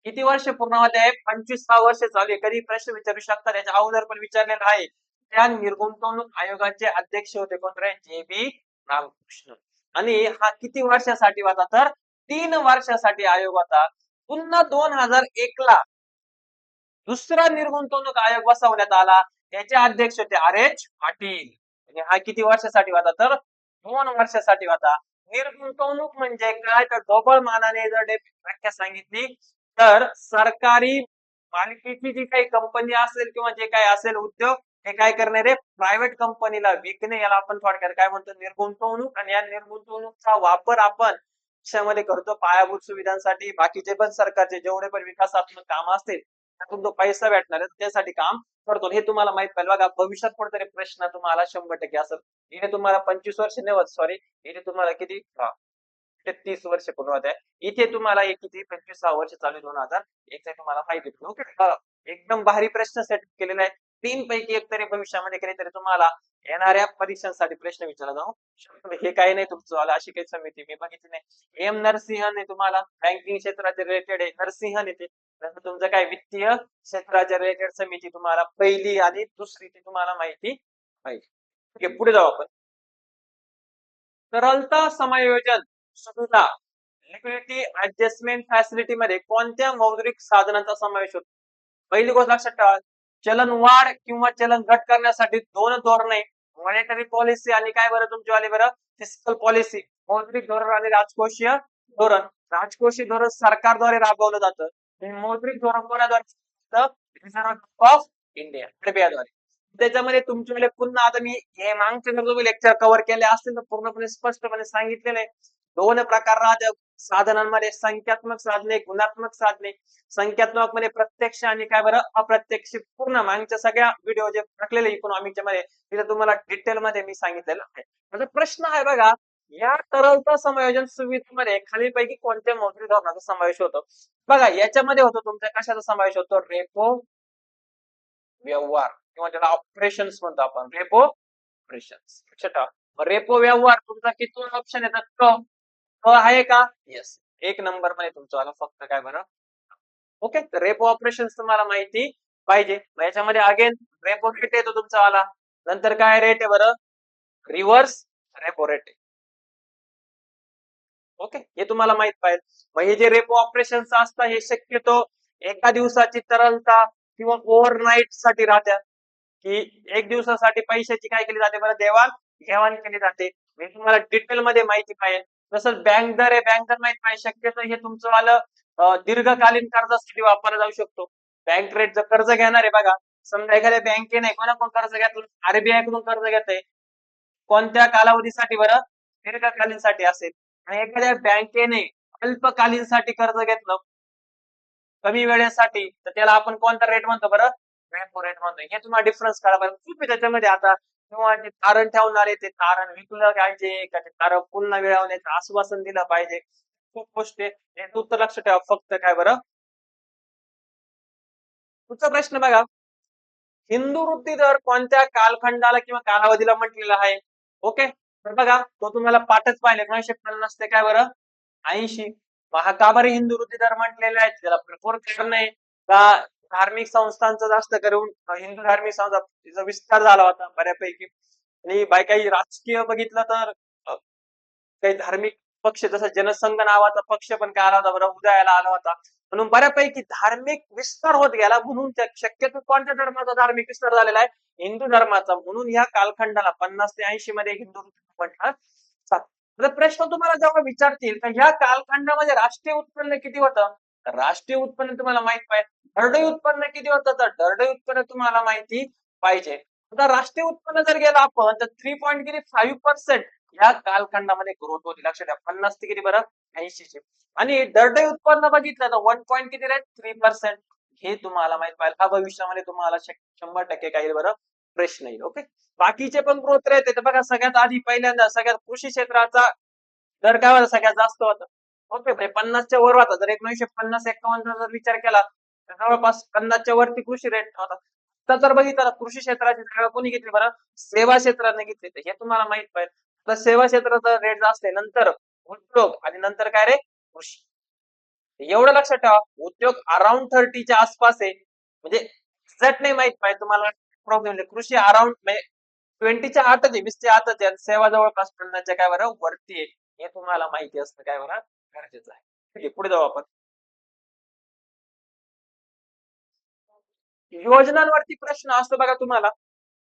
किती वर्ष पूर्ण होत आहे? 25 वर्ष चालू आहे. कधी प्रश्न विचारू शकतात, याच्या अगोदर पण विचारलेला आहे. त्या निर्गुंतवणूक आयोगाचे अध्यक्ष होते कोणते? जे.बी. रामकृष्ण. आणि हा किती वर्षासाठी होता? तर 3 वर्षासाठी आयोग होता. पुन्हा 2001 ला दुसरा निर्गुंतवणूक आयोग बसवण्यात आला. त्याचे अध्यक्ष होते आर.एच. पाटील. आणि हा किती वर्षासाठी होता? तर 2 वर्षासाठी होता. निर्गुंतवणूक म्हणजे काय? तर ढोबळ मानाने जर व्याख्या सांगितली तर सरकारी मालकीची जी काही कंपनी असेल किंवा जे काही असेल उद्योग, हे काय करणार आहे? प्रायव्हेट कंपनीला विकणे, याला आपण थोडक्यात काय म्हणतो? निर्गुंतवणूक. आणि या निर्गुंतवणूकचा वापर आपण देशामध्ये करतो पायाभूत सुविधांसाठी, बाकीचे पण सरकारचे जेवढे पण विकासात्मक काम असतील त्यातून जो पैसा भेटणार आहे त्यासाठी काम करतो. हे तुम्हाला माहित पाहिजे. बघा भविष्यात कुठेतरी प्रश्न तुम्हाला 100% असेल. इथे तुम्हाला 25 वर्ष नाही, सॉरी, इथे तुम्हाला किती 30 वर्ष पूर्ण होत आहे. इथे तुम्हाला एक किती 25 वर्ष चालू 2001 तुम्हाला माहिती. ओके, एकदम भारी प्रश्न सेट केलेला आहे. 3 पैकी एक तरी भविष्यामध्ये कधीतरी तुम्हाला येणाऱ्या परीक्षांसाठी प्रश्न विचारला जाऊ शकतो. हे काही नाही तुमचं आलं, अशी काही समिती मी बघितली नाही. एम नरसिंहने तुम्हाला बँकिंग क्षेत्राचे रिलेटेड आहे. नरसिंहन येते तुमचं काय वित्तीय क्षेत्राच्या रिलेटेड समिती तुम्हाला पहिली आणि दुसरी ती तुम्हाला माहिती पाहिजे. पुढे जाऊ आपण. तरलता समायोजन सुविधा लिक्विडिटी ऍडजस्टमेंट फॅसिलिटी मध्ये कोणत्या मौद्रिक साधनांचा समावेश होतो? पहिली गोष्ट लक्षात ठेवा, चलन वाढ किंवा चलन घट करण्यासाठी 2 धोरणे, मॉनेटरी पॉलिसी आणि काय बरं तुमची वाली बरं फिस्कल पॉलिसी. मौद्रिक धोरण आणि राजकोषीय धोरण. राजकोषीय धोरण सरकारद्वारे राबवलं जातं. मौद्रिक धोरण कोणाद्वारे? Reserve bank of India, RBI द्वारे. त्याच्यामध्ये तुमच्याकडे पुन्हा आता मी हे मागचे जर तुम्ही लेक्चर कव्हर केले असतील तर पूर्णपणे स्पष्टपणे सांगितलेले आहे. 2 प्रकार राहतात साधनांमध्ये, संख्यात्मक साधने, गुणात्मक साधने. संख्यात्मक मध्ये प्रत्यक्ष आणि काय बरं अप्रत्यक्ष. पूर्ण मागच्या सगळ्या व्हिडिओ जे टाकलेले इकॉनॉमिकच्या मध्ये तिथे तुम्हाला डिटेल मध्ये मी सांगितलेलं आहे. माझा प्रश्न आहे बघा, या तरलता समायोजन सुविधेमध्ये खालीलपैकी कोणत्या मौद्रिक धोरणाचा समावेश होतो? बघा याच्यामध्ये होतो तुमच्या कशाचा समावेश होतो? रेपो व्यवहार किंवा ज्याला ऑपरेशन्स म्हणतो आपण, रेपो ऑपरेशन्स. रेपो व्यवहार तुमचा किती ऑप्शन येतात? क आहे का? येस, 1 नंबर मध्ये तुमचं आलं फक्त काय बरं. ओके, तर रेपो ऑपरेशन्स तुम्हाला माहिती पाहिजे. याच्यामध्ये अगेन रेपो रेट येतो तुमचा आला. नंतर काय रेट आहे बरं? रिव्हर्स रेपो रेट आहे. ओके, हे तुम्हाला माहित पाहिजे. मग हे जे रेपो ऑपरेशन्स असतात हे शक्यतो एका दिवसाची तरलता किंवा ओव्हरनाईट साठी राहत्या, की एक दिवसासाठी पैशाची काय केली जाते बरं? देवाण घेवाण केली जाते. मी तुम्हाला डिटेल मध्ये माहिती पाहिजे. तसंच बँक दर आहे, बँक दर माहित पाहिजे. शक्यतो हे तुमचं वालं दीर्घकालीन कर्जासाठी वापरला जाऊ शकतो. बँक रेट जर कर्ज घेणार आहे बघा, समजा एखाद्या बँकेने कोणाकडून कर्ज घेतलं? RBI कडून कर्ज घेत आहे. कोणत्या कालावधीसाठी बरं? दीर्घकालीनसाठी असेल. आणि एखाद्या बँकेने अल्पकालीनसाठी कर्ज घेतलं कमी वेळेसाठी, तर त्याला आपण कोणता रेट म्हणतो बरं? रेपो रेट म्हणतो. हे तुम्हाला डिफरन्स कळा बरं. खूप त्याच्यामध्ये आता किंवा जे तारण ठेवणारे ते तारण विकलं पाहिजे का ते तारण पुन्हा मिळवण्याचं आश्वासन दिलं पाहिजे. खूप गोष्टी हे उत्तर लक्षात ठेवा फक्त काय बरं. पुढचा प्रश्न बघा, हिंदू वृत्ती दर कोणत्या कालखंडाला किंवा कालावधीला म्हटलेला आहे? ओके, तर बघा तो तुम्हाला पाठच पाहिले 1950 ते काय बरं 80. हा का बरं हिंदू वृत्ती दर म्हटलेला आहे? त्याला भरपूर कारण आहे. का धार्मिक संस्थांचा जास्त करून हिंदू धार्मिक संस्था विस्तार झाला होता बऱ्यापैकी. आणि बाय काही राजकीय बघितलं तर काही धार्मिक पक्ष जसा जनसंघ नावाचा पक्ष पण काय आला होता बरं, उदयाला आला होता. म्हणून बऱ्यापैकी धार्मिक विस्तार होत गेला. म्हणून शक्यतो कोणत्या धर्माचा धार्मिक विस्तार झालेला आहे? हिंदू धर्माचा. म्हणून या कालखंडाला 50 ते 80 मध्ये हिंदू म्हटलं जातं. तर प्रश्न तुम्हाला जेव्हा विचारतील तर ह्या कालखंडामध्ये राष्ट्रीय उत्पन्न किती होतं? तर राष्ट्रीय उत्पन्न तुम्हाला माहित पाहिजे. दरडोई उत्पन्न किती होतं? तर दरडोई उत्पन्न तुम्हाला माहिती पाहिजे. आता राष्ट्रीय उत्पन्न जर गेलं आपण तर 3.5% या कालखंडामध्ये ग्रोथ होती. लक्षात ठेवा 50 ते किती बरं 80 चे. आणि दरडोई उत्पन्न बघितलं तर 1 पॉईंट किती राहील? 3%. हे तुम्हाला माहित पाहिजे. हा भविष्यामध्ये तुम्हाला 100% काही बरं प्रश्न येईल. ओके, बाकीचे पण ग्रोथ रेट आहे. तर बघा सगळ्यात आधी पहिल्यांदा सगळ्यात कृषी क्षेत्राचा दर काय होता? सगळ्यात जास्त होता. ओके, म्हणजे 50च्या वर होता. जर 1950-51 जर विचार केला तर जवळपास 50च्या वरती कृषी रेट होता. आता जर बघितलं कृषी क्षेत्राची जागा कोणी घेतली बरं? सेवा क्षेत्राने घेतली. तर हे तुम्हाला माहित पाहिजे. तर सेवा क्षेत्राचा रेट जास्त आहे, नंतर उद्योग आणि नंतर काय रे? कृषी. एवढं लक्षात ठेवा, उद्योग अराउंड 30च्या आसपास आहे, म्हणजे एक्झॅक्ट नाही माहित पाहिजे तुम्हाला. प्रॉब्लेम कृषी अराउंड म्हणजे 20च्या आतच आहे, 20च्या आतच आहे, आणि सेवा जवळपास 50च्या काय बरं वरती आहे. हे तुम्हाला माहिती असतं काय बरं गरजेचं आहे. ठीक आहे, पुढे जाऊ आपण. योजनांवरती प्रश्न असतो बघा तुम्हाला.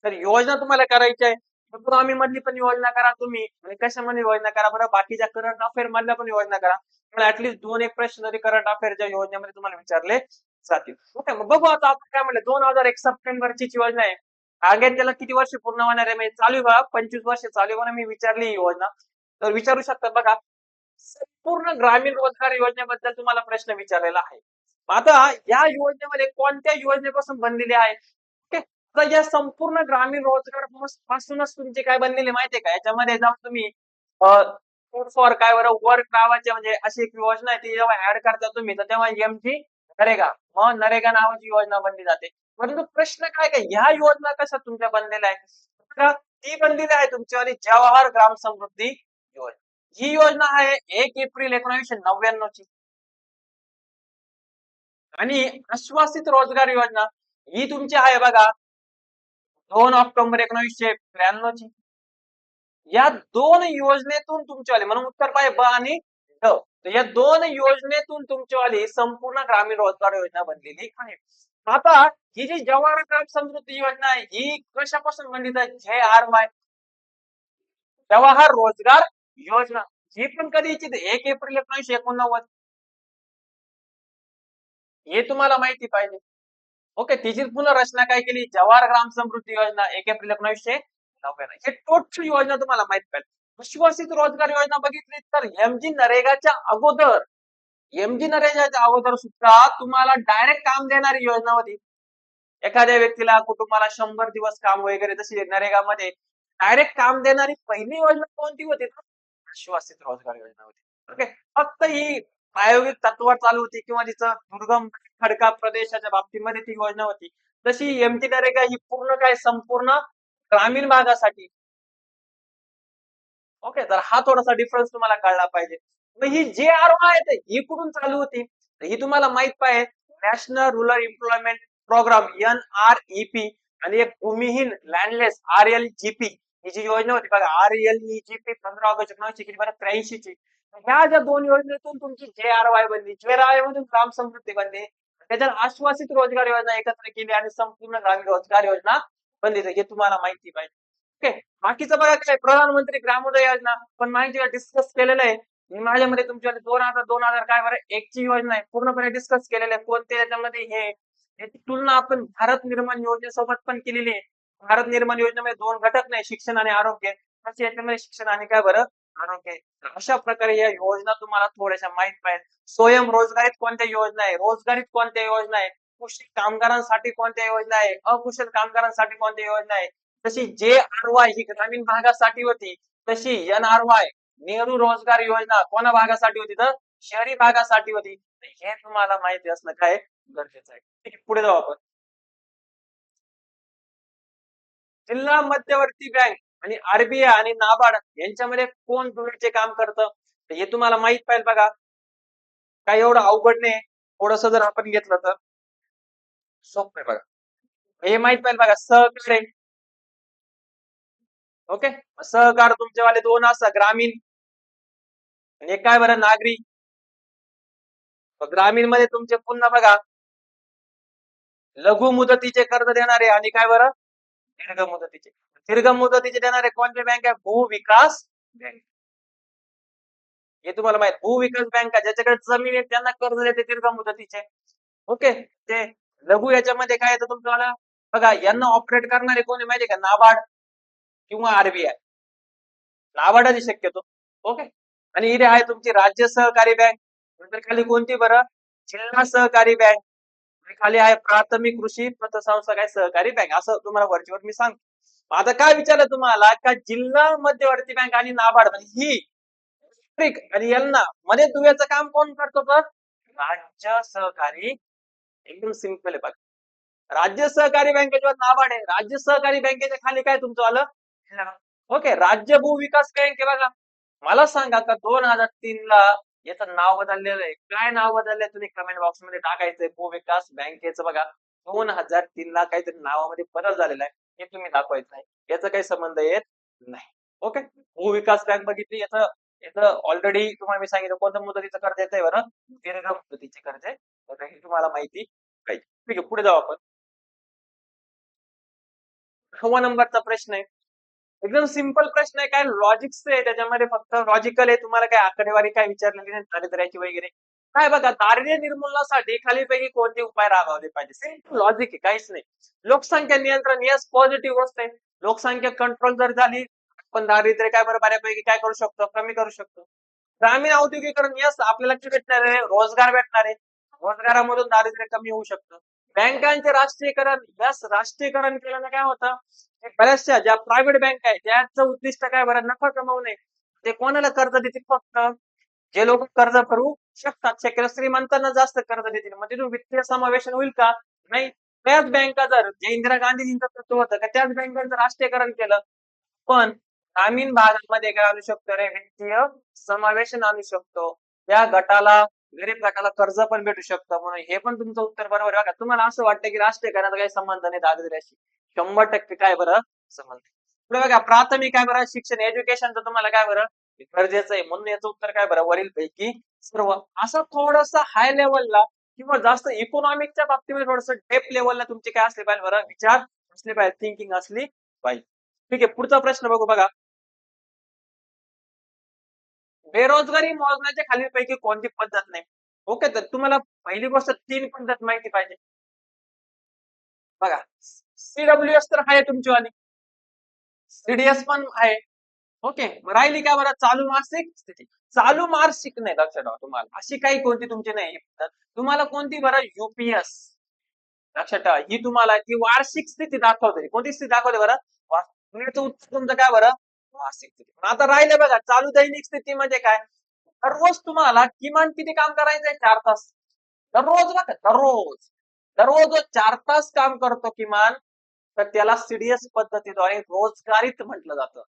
तर योजना तुम्हाला करायची आहे, इकॉनॉमी मधली पण योजना करा तुम्ही, आणि कशामध्ये योजना करा बरं, बाकीच्या करंट अफेअर मधल्या पण योजना करा. तुम्हाला ऍटलीस्ट 2-1 प्रश्न तरी करंट अफेअरच्या योजनेमध्ये तुम्हाला विचारले जातील. ओके, मग बघू आता आपण काय म्हणलं. 2001 सप्टेंबरची योजना आहे. अगेन त्याला किती वर्ष पूर्ण होणार आहे, म्हणजे चालू आहे बघा, 25 वर्ष चालू आहे म्हणून मी विचारली ही योजना. तर विचारू शकता बघा, संपूर्ण ग्रामीण रोजगार योजनेबद्दल तुम्हाला प्रश्न विचारलेला आहे. आता या योजनेमध्ये कोणत्या योजनेपासून बनलेली आहे? ओके, तर या संपूर्ण ग्रामीण रोजगार पासूनच तुमचे काय बनलेले माहितीये का? याच्यामध्ये जाऊन तुम्ही फूड फॉर काय बरं वर्क नावाचे म्हणजे अशी एक योजना आहे, ती जेव्हा ऍड करता तुम्ही तर तेव्हा एमजी नरेगा, मग नरेगा नावाची योजना बनली जाते. परंतु प्रश्न काय काय ह्या योजना कशा तुमच्या बनलेल्या आहेत? ती बनलेली आहे तुमच्यावाली जवाहर ग्राम समृद्धी योजना. ही योजना आहे 1 एप्रिल 1999 ची. आणि आश्वासित रोजगार योजना ही तुमची आहे बघा 2 ऑक्टोबर 1993 ची. या दोन योजनेतून तुमच्यावाली म्हणून उत्तर पाहिजे ब आणि ड. तर या दोन योजनेतून तुमच्यावाली संपूर्ण ग्रामीण रोजगार योजना बनलेली आहे. आता ही जी जवाहर ग्राम समृद्धी योजना आहे ही कशापासून बनली आहे? JRY, जवाहर रोजगार योजना. ही पण कधीची 1 एप्रिल 1989. हे तुम्हाला माहिती पाहिजे. ओके, तिची पुनर्रचना काय केली? जवाहर ग्राम समृद्धी योजना 1 एप्रिल 1999. हे टोटल योजना तुम्हाला माहित पाहिजे. विश्वासित रोजगार योजना बघितली तर एमजी नरेगाच्या अगोदर, एमजी नरेगाच्या अगोदर सुद्धा तुम्हाला डायरेक्ट काम देणारी योजना होती. एखाद्या व्यक्तीला कुटुंबाला 100 दिवस काम वगैरे, तशी नरेगामध्ये डायरेक्ट काम देणारी पहिली योजना कोणती होती? विश्वासित रोजगार योजना होती. ओके, फक्त ही प्रायोगिक तत्वावर चालू होती किंवा तिचं दुर्गम खडका प्रदेशाच्या बाबतीमध्ये ती योजना होती. तशी एमटी नरेगा ही पूर्ण काय संपूर्ण ग्रामीण भागासाठी. ओके, तर हा थोडासा डिफरन्स तुम्हाला कळला पाहिजे. मग ही JRY आहे ही कुठून चालू होती? ही तुम्हाला माहित पाहिजे, national rural employment program NREP, आणि एक भूमिहीन लँडलेस RLGP ही जी योजना होती बघा RLEGP 15 ऑगस्ट 1983 ची. ह्या ज्या दोन योजनेतून तुमची JRY बनली, JRY मधून ग्राम समृद्धी बनली, त्याच्यात आश्वासित रोजगार योजना एकत्र केली आणि संपूर्ण ग्रामीण रोजगार योजना बनली. हे तुम्हाला माहिती पाहिजे. ओके, बाकीचं बघा काय प्रधानमंत्री ग्रामोदय योजना पण माहिती डिस्कस केलेलं आहे. माझ्यामध्ये तुमच्या 2000 काय बरं एक ची योजना आहे पूर्णपणे डिस्कस केलेलं आहे. कोणते याच्यामध्ये हे याची तुलना आपण भारत निर्माण योजनेसोबत पण केलेली आहे. भारत निर्माण योजनेमध्ये 2 घटक नाही, शिक्षण आणि आरोग्य. तसे याच्यामध्ये शिक्षण आणि काय बरं आरोग्य. अशा प्रकारे या योजना तुम्हाला थोड्याशा माहित पाहिजे. स्वयंरोजगारीत कोणत्या योजना आहे, रोजगारीत कोणत्या योजना आहे, कुशल कामगारांसाठी कोणत्या योजना आहे, अकुशल कामगारांसाठी कोणत्या योजना आहे. तशी JRY ही ग्रामीण भागासाठी होती, तशी NRY नेहरू रोजगार योजना कोणा भागासाठी होती? तर शहरी भागासाठी होती. हे तुम्हाला माहिती असणं काय गरजेचं आहे. ठीक आहे, पुढे जाऊ आपण. जिल्हा मध्यवर्ती बँक आणि RBI आणि नाबार्ड यांच्यामध्ये कोण दुहेरीचे काम करतं? हे तुम्हाला माहित पाहिजे बघा. काही एवढं अवघड नाही, थोडस जर आपण घेतलं तर सोपं आहे बघा. हे माहित पाहिजे बघा, सहकार आहे. ओके, सहकार तुमच्यावाले दोन असतात, ग्रामीण आणि एक काय बरं नागरी. ग्रामीण मध्ये तुमचे पुन्हा बघा लघु मुदतीचे कर्ज देणारे आणि काय बरं दीर्घ मुदतीचे. दीर्घ मुदतीचे देणारे कोणते बँक आहे? भूविकास बँक. हे तुम्हाला माहित, भूविकास बँक ज्याच्याकडे जमीन आहे त्यांना कर्ज देते दीर्घ मुदतीचे. ओके, ते लघु याच्यामध्ये काय येतं तुमच्याला बघा, यांना ऑपरेट करणारे कोणी माहितीये का? नाबार्ड किंवा RBI. नाबार्ड शक्यतो. ओके, आणि इथे आहे तुमची राज्य सहकारी बँक. नंतर खाली कोणती बरं? जिल्हा सहकारी बँक. खाली आहे प्राथमिक कृषी पतसंस्था काय सहकारी बँक. असं तुम्हाला वरचीवर मी सांगतो. आता काय विचारलं तुम्हाला का जिल्हा मध्यवर्ती बँक आणि नाबार्ड म्हणजे ही आणि यांना मध्ये दुव्याचं काम कोण करतो? तर राज्य सहकारी. एकदम सिंपल आहे बघा. राज्य सहकारी बँकेच्या नाबार्ड आहे, राज्य सहकारी बँकेच्या खाली काय तुमचं आलं? ओके, राज्य भूविकास बँक आहे बघा. मला सांगा का 2003 ला याचं नाव बदललेलं आहे. काय नाव बदललंय तुम्ही कमेंट बॉक्स मध्ये टाकायचंय. भूविकास बँकेचं बघा 2003 ला काहीतरी नावामध्ये बदल झालेला आहे, हे तुम्ही दाखवायचं आहे. याचा काही संबंध येत नाही. ओके, भूविकास बँक बघितली. याचं याचं ऑलरेडी तुम्हाला मी सांगितलं कोणत्या मुदतीचं कर्ज येतंय बरं, दीर्घ मुदतीचे कर्ज आहे. तर हे तुम्हाला माहिती पाहिजे. ठीक आहे, पुढे जाऊ आपण. 6 नंबरचा प्रश्न आहे. एकदम सिंपल प्रश्न आहे, काय लॉजिक्स आहे त्याच्यामध्ये, फक्त लॉजिकल आहे. तुम्हाला काय आकडेवारी काय विचारलेली नाही दारिद्र्याची वगैरे. काय बघा, दारिद्र्य निर्मूलनासाठी खालीलपैकी कोणते उपाय राबवले पाहिजे. सिंपल लॉजिक आहे, काहीच नाही. लोकसंख्या नियंत्रण, यस, पॉझिटिव्ह गोष्ट आहे. लोकसंख्या कंट्रोल जर झाली, आपण दारिद्र्य काय बरं बऱ्यापैकी काय करू शकतो, कमी करू शकतो. ग्रामीण औद्योगिकरण, यस, आपल्याला काय भेटणार आहे, रोजगार भेटणार आहे. रोजगारामधून दारिद्र्य कमी होऊ शकतं. बँकांचे राष्ट्रीयकरण, यस, राष्ट्रीयकरण केल्यानं काय होतं, बऱ्याचशा ज्या प्रायव्हेट बँक आहेत त्याचं उद्दिष्ट काय बरं, नफा कमवणे. ते कोणाला कर्ज देतील, फक्त जे लोक कर्ज भरू शकतात. शक्यतो श्रीमंतांना जास्त कर्ज देतील. मग तिथून वित्तीय समावेशन होईल का, नाही. त्याच बँका जर, जे इंदिरा गांधीजींचं तत्व होतं का, त्याच बँकांचं राष्ट्रीयकरण केलं, पण ग्रामीण भागामध्ये काय आणू शकतो रे, वित्तीय समावेशन आणू शकतो. त्या गटाला, गरीब गटाला कर्ज पण भेटू शकतं. म्हणून हे पण तुमचं उत्तर बरोबर आहे. बघा, तुम्हाला असं वाटतं की राष्ट्रीयकरणाचा काही संबंध नाही दारिद्र्याशी, 100% काय बरं संबंध. पुढे बघा, प्राथमिक काय बरं शिक्षण, एज्युकेशनचं तुम्हाला काय बरं गरजेचं आहे. म्हणून याचं उत्तर काय बरं, वरील पैकी सर्व. असं थोडस हाय लेवलला किंवा जास्त इकॉनॉमिकच्या बाबतीमध्ये थोडस डेप लेवलला तुमचे काय असले पाहिजे बरं, विचार असले पाहिजे, थिंकिंग असली पाहिजे. ठीक आहे, पुढचा प्रश्न बघू. बघा, बेरोजगारी मोजण्याच्या खालीलपैकी कोणती पद्धत नाही. ओके, तर तुम्हाला पहिली गोष्ट 3 पद्धत माहिती पाहिजे. बघा, CWS तर आहे तुमची वाली, CDS पण आहे. ओके, राहिली काय बरं, चालू मासिक स्थिती. चालू मासिक नाही, लक्षात ठेवा. तुम्हाला अशी काही कोणती तुमची नाही, तुम्हाला कोणती बरं, UPS. लक्षात ठेवा, ही तुम्हाला ती वार्षिक स्थिती दाखवते. कोणती स्थिती दाखवते बरं, याचं उत्तर तुमचं काय बरं, मासिक स्थिती. आता राहिले बघा, चालू दैनिक स्थिती म्हणजे काय, दररोज तुम्हाला किमान किती काम करायचंय, 4 तास. दररोज बघा, दररोज दररोज जो 4 तास काम करतो किमान, तर त्याला CDS पद्धतीद्वारे रोजगारीत म्हटलं जातं.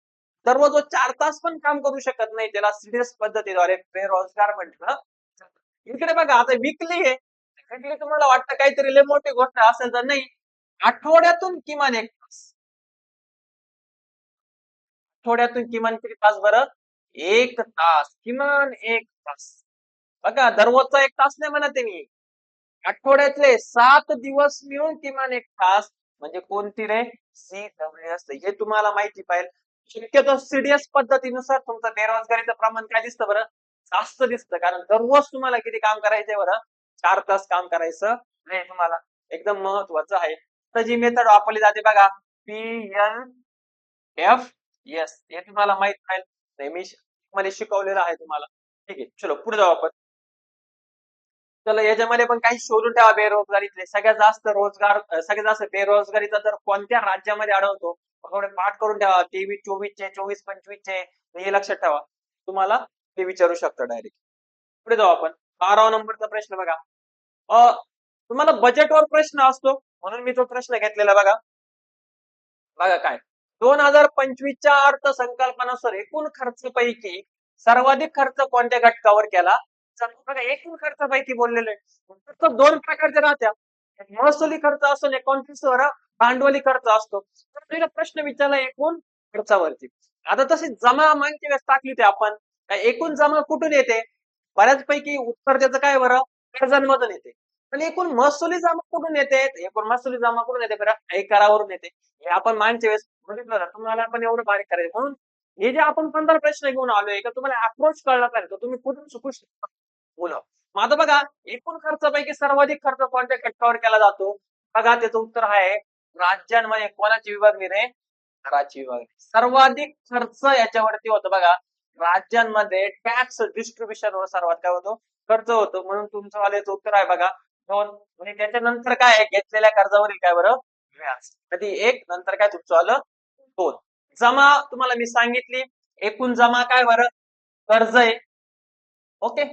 दररोज जो 4 तास पण काम करू शकत नाही, त्याला CDS पद्धतीद्वारे बेरोजगार म्हटलं जातं. इकडे बघा, आता विकली आहे. वीकली तुम्हाला वाटतं काहीतरी लय मोठी गोष्ट असेल, तर नाही. आठवड्यातून किमान 1 तास. आठवड्यातून किमान किती तास बरं, 1 तास, किमान 1 तास. बघा, दररोजचा 1 तास नाही म्हणत आहे मी, आठवड्यातले 7 दिवस मिळून किमान 1 तास. म्हणजे कोणती रे, CWS. हे तुम्हाला माहिती पाहिजे. शक्यतो CDS पद्धतीनुसार तुमचं बेरोजगारीचं प्रमाण काय दिसतं बरं, जास्त दिसतं. कारण दररोज तुम्हाला किती काम करायचंय बरं, 4 तास काम करायचं नाही तुम्हाला. एकदम महत्वाचं आहे. तर जी मेथड वापरली जाते बघा, PNF, हे तुम्हाला माहित पाहिजे. मी मला शिकवलेलं आहे तुम्हाला. ठीक आहे, चलो पुढे जाऊ आपण. चला, याच्यामध्ये पण काही शोधून ठेवा बेरोजगारीतले. सगळ्यात जास्त रोजगार, सगळ्यात जास्त बेरोजगारीचा दर कोणत्या राज्यामध्ये आढळतो, थोडे पाठ करून ठेवा. 23-24 चे, 24-25 चे, हे लक्षात ठेवा. तुम्हाला ते विचारू शकतो डायरेक्ट. पुढे जाऊ आपण. 12 नंबरचा प्रश्न बघा. अ, तुम्हाला बजेटवर प्रश्न असतो, म्हणून मी तो प्रश्न घेतलेला बघा. बघा काय, 2025च्या अर्थसंकल्पानुसार एकूण खर्चापैकी सर्वाधिक खर्च कोणत्या घटकावर केला जातो. बघा, एकूण खर्चापैकी बोललेलं आहे. खर्च 2 प्रकारचे राहत्या, एक महसुली खर्च असतो आणि कोणतीसवर भांडवली खर्च असतो. तर तुला प्रश्न विचारला एकूण खर्चावरती. आता तशी जमा मागच्या वेळेस टाकली होती आपण, काय एकूण जमा कुठून येते, बऱ्याचपैकी उत्तर त्याचं काय बरं, कर्जांमधून येते. पण एकूण महसुली जमा कुठून येते, एकूण महसुली जमा कुठून येते बरं, आयकरावरून येते. हे आपण मागच्या वेळेस बघितलं ना, तुम्हाला पण एवढं बारीक करायचं. म्हणून हे जे आपण 15 प्रश्न घेऊन आलोय, का तुम्हाला अप्रोच कळला पाहिजे, तर तुम्ही कुठून शिकू शकता मुलं. मग आता बघा, एकूण खर्चापैकी सर्वाधिक खर्च कोणत्या घटकावर केला जातो. बघा, त्याचं उत्तर आहे राज्यांमध्ये कोणाची विभागणी रे, कराची विभागणी. सर्वाधिक खर्च याच्यावरती होतो बघा, राज्यांमध्ये टॅक्स डिस्ट्रीब्युशनवर सर्वात काय होतो, खर्च होतो. म्हणून तुमचं वाल्याचं उत्तर आहे बघा 2. म्हणजे त्याच्यानंतर काय आहे, घेतलेल्या कर्जावरील काय बरं, व्याज. कधी 1, नंतर काय तुमचं आलं 2. जमा तुम्हाला मी सांगितली, एकूण जमा काय बरं, कर्ज आहे. ओके,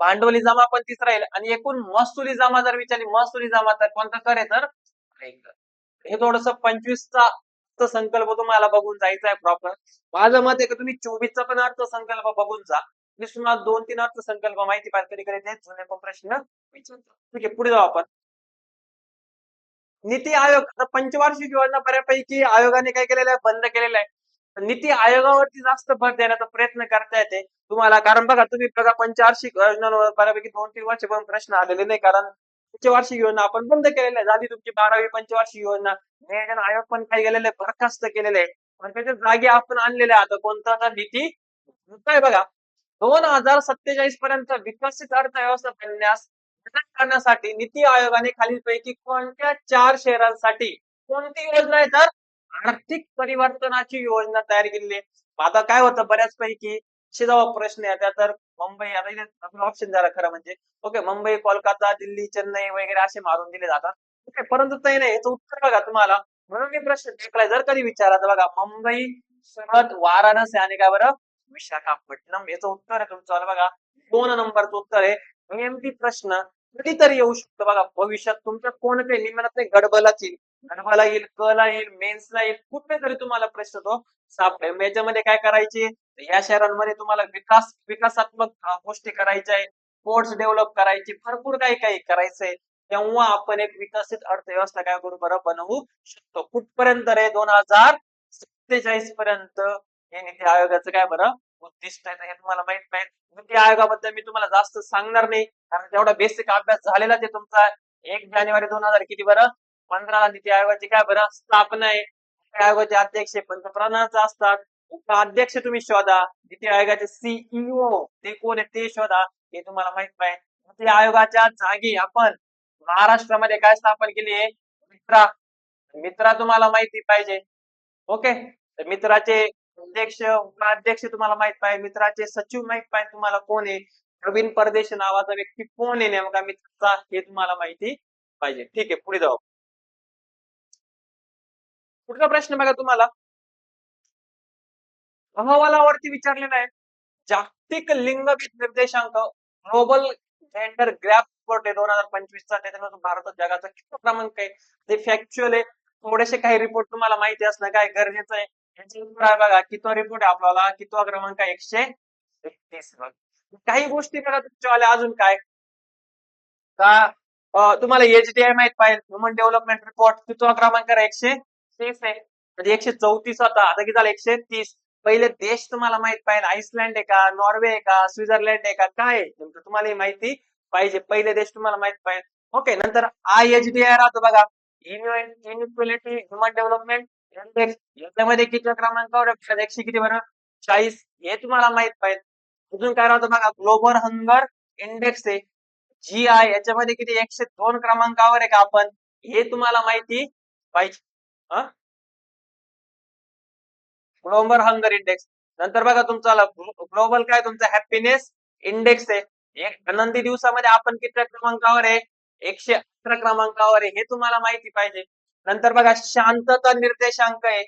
भांडवली जमा पण तीच राहील. आणि एकूण महसुली जमा जर विचारली, महसुली जमा तर कोणता कर आहे, तर आयकर. हे थोडस 25चा अर्थसंकल्प तुम्हाला बघून जायचा आहे प्रॉपर. माझं मत आहे की तुम्ही 24चा पण अर्थसंकल्प बघून जा. इंग्लिश तुम्हाला 2-3 अर्थसंकल्प माहिती पाहिजे, कधी कधी तेच जुने पण प्रश्न विचारतात. ठीक आहे, पुढे जाऊ आपण. नीती आयोग, आता पंचवार्षिक योजना बऱ्यापैकी आयोगाने काय केलेलं आहे, बंद केलेलं आहे. नीती आयोगावरती जास्त भर देण्याचा प्रयत्न करता येते तुम्हाला, कारण बघा तुम्ही बघा पंचवार्षिक योजनांवर बऱ्यापैकी 2-3 वर्ष पण प्रश्न आलेले नाही, कारण पंचवार्षिक योजना आपण बंद केलेल्या आहे. झाली तुमची 12वी पंचवार्षिक योजना. नियोजन आयोग पण काय केलेलं आहे, बरखास्त केलेलं आहे. पण त्याच्या जागी आपण आणलेले आहे आता कोणता, तर नीती काय बघा, 2047 पर्यंत विकसित अर्थव्यवस्था बनण्यास मदत करण्यासाठी नीती आयोगाने खालीलपैकी कोणत्या 4 शहरांसाठी कोणती योजना आहे, तर आर्थिक परिवर्तनाची योजना तयार केलेली आहे. आता काय होतं बऱ्याच पैकी जेव्हा प्रश्न येतात, तर मुंबई, आता ऑप्शन झाला खरं म्हणजे, ओके, मुंबई, कोलकाता, दिल्ली, चेन्नई वगैरे असे मारून दिले जातात. ओके, परंतु ते नाही, याचं उत्तर बघा तुम्हाला. म्हणून मी प्रश्न टाकलाय, जर कधी विचारला तर बघा, मुंबई, सुरत, वाराणसी आणि काय बरं, विशाखापट्टणम. याचं उत्तर आहे तुमचं बघा 2 नंबरचं उत्तर आहे. नेमकी प्रश्न कधीतरी येऊ शकतो बघा भविष्यात तुमच्या कोणत्याही, मी म्हणत नाही गडबलाच येईल, गडबला येईल, कला येईल, मेन्सला येईल, कुठेतरी तुम्हाला प्रश्न तो सापडेल. मग याच्यामध्ये काय करायचे, या शहरांमध्ये तुम्हाला विकासात्मक गोष्टी करायच्या आहे, स्पोर्ट्स डेव्हलप करायची, भरपूर काही काही करायचंय. तेव्हा आपण एक विकसित अर्थव्यवस्था काय करू बरं, बनवू शकतो. कुठपर्यंत रे, 2047 पर्यंत हे नीती आयोगाचं काय बरं उद्दिष्ट आहे, तर हे तुम्हाला माहित नाही. नीती आयोगाबद्दल मी तुम्हाला जास्त सांगणार नाही, कारण तेवढा बेसिक अभ्यास झालेला ते तुमचा. 1 जानेवारी 2000 किती बरं 15 नीती आयोगाची काय बरं स्थापना आहे. नीती आयोगाचे अध्यक्ष पंतप्रधानाचे असतात. उपाध्यक्ष तुम्ही शोधा. नीती आयोगाचे सीईओ ते कोण आहे ते शोधा, हे तुम्हाला माहित पाहिजे. नीती आयोगाच्या जागी आपण महाराष्ट्रामध्ये काय स्थापन केली आहे, मित्रा. मित्रा तुम्हाला माहिती पाहिजे. ओके, तर मित्राचे अध्यक्ष, उपाध्यक्ष तुम्हाला माहित पाहिजे, मित्राचे सचिव माहित पाहिजे तुम्हाला कोण आहे, प्रवीण परदेशी नावाचा व्यक्ती कोण आहे नेमका मित्राचा, हे तुम्हाला माहिती पाहिजे. ठीक आहे, पुढे जाऊ. पुढचा प्रश्न बघा तुम्हाला, अहवालावरती विचारलेला आहे, जागतिक लिंगभेद निर्देशांक ग्लोबल जेंडर गॅप रिपोर्ट आहे 2025 चा. त्याच्यामध्ये भारत जगाचा किती क्रमांक आहे ते फॅक्च्युअल आहे. थोडेसे काही रिपोर्ट तुम्हाला माहिती असणं काय गरजेचं आहे. याची उत्तर आहे बघा, कितवा रिपोर्ट आहे आपल्याला, कितवा क्रमांक आहे, 131. काही गोष्टी बघा तुमच्यावाल्या अजून काय का, तुम्हाला एचडीआय माहित पाहिजे, ह्युमन डेव्हलपमेंट रिपोर्ट कितवा क्रमांक आहे, 130 आहे. म्हणजे 134 होता, आता किती झाला, 130. पहिले देश तुम्हाला माहित पाहिजे, आइसलँड आहे का, नॉर्वे आहे का, स्वित्झर्लंड आहे का, काय आहे तुम्हाला ही माहिती पाहिजे. पहिले देश तुम्हाला माहित पाहिजे. ओके, नंतर आयएचडीआय राहतो बघा, इनइक्वालिटी ह्युमन डेव्हलपमेंट इंडेक्स. याच्यामध्ये किती क्रमांकावर आहे, 100 किती बरं 40, हे तुम्हाला माहित पाहिजे. अजून काय राहतं बघा, ग्लोबल हंगर इंडेक्स आहे, GI. याच्यामध्ये किती, 102 क्रमांकावर आहे का आपण, हे तुम्हाला माहिती पाहिजे. Global hunger index. नंतर बघा तुमचा ग्लोबल काय तुमचा हॅपीनेस इंडेक्स आहे, एक आनंदी दिवसामध्ये आपण किती क्रमांकावर आहे, 118 क्रमांकावर आहे, हे तुम्हाला माहिती पाहिजे. नंतर बघा शांतता निर्देशांक आहे,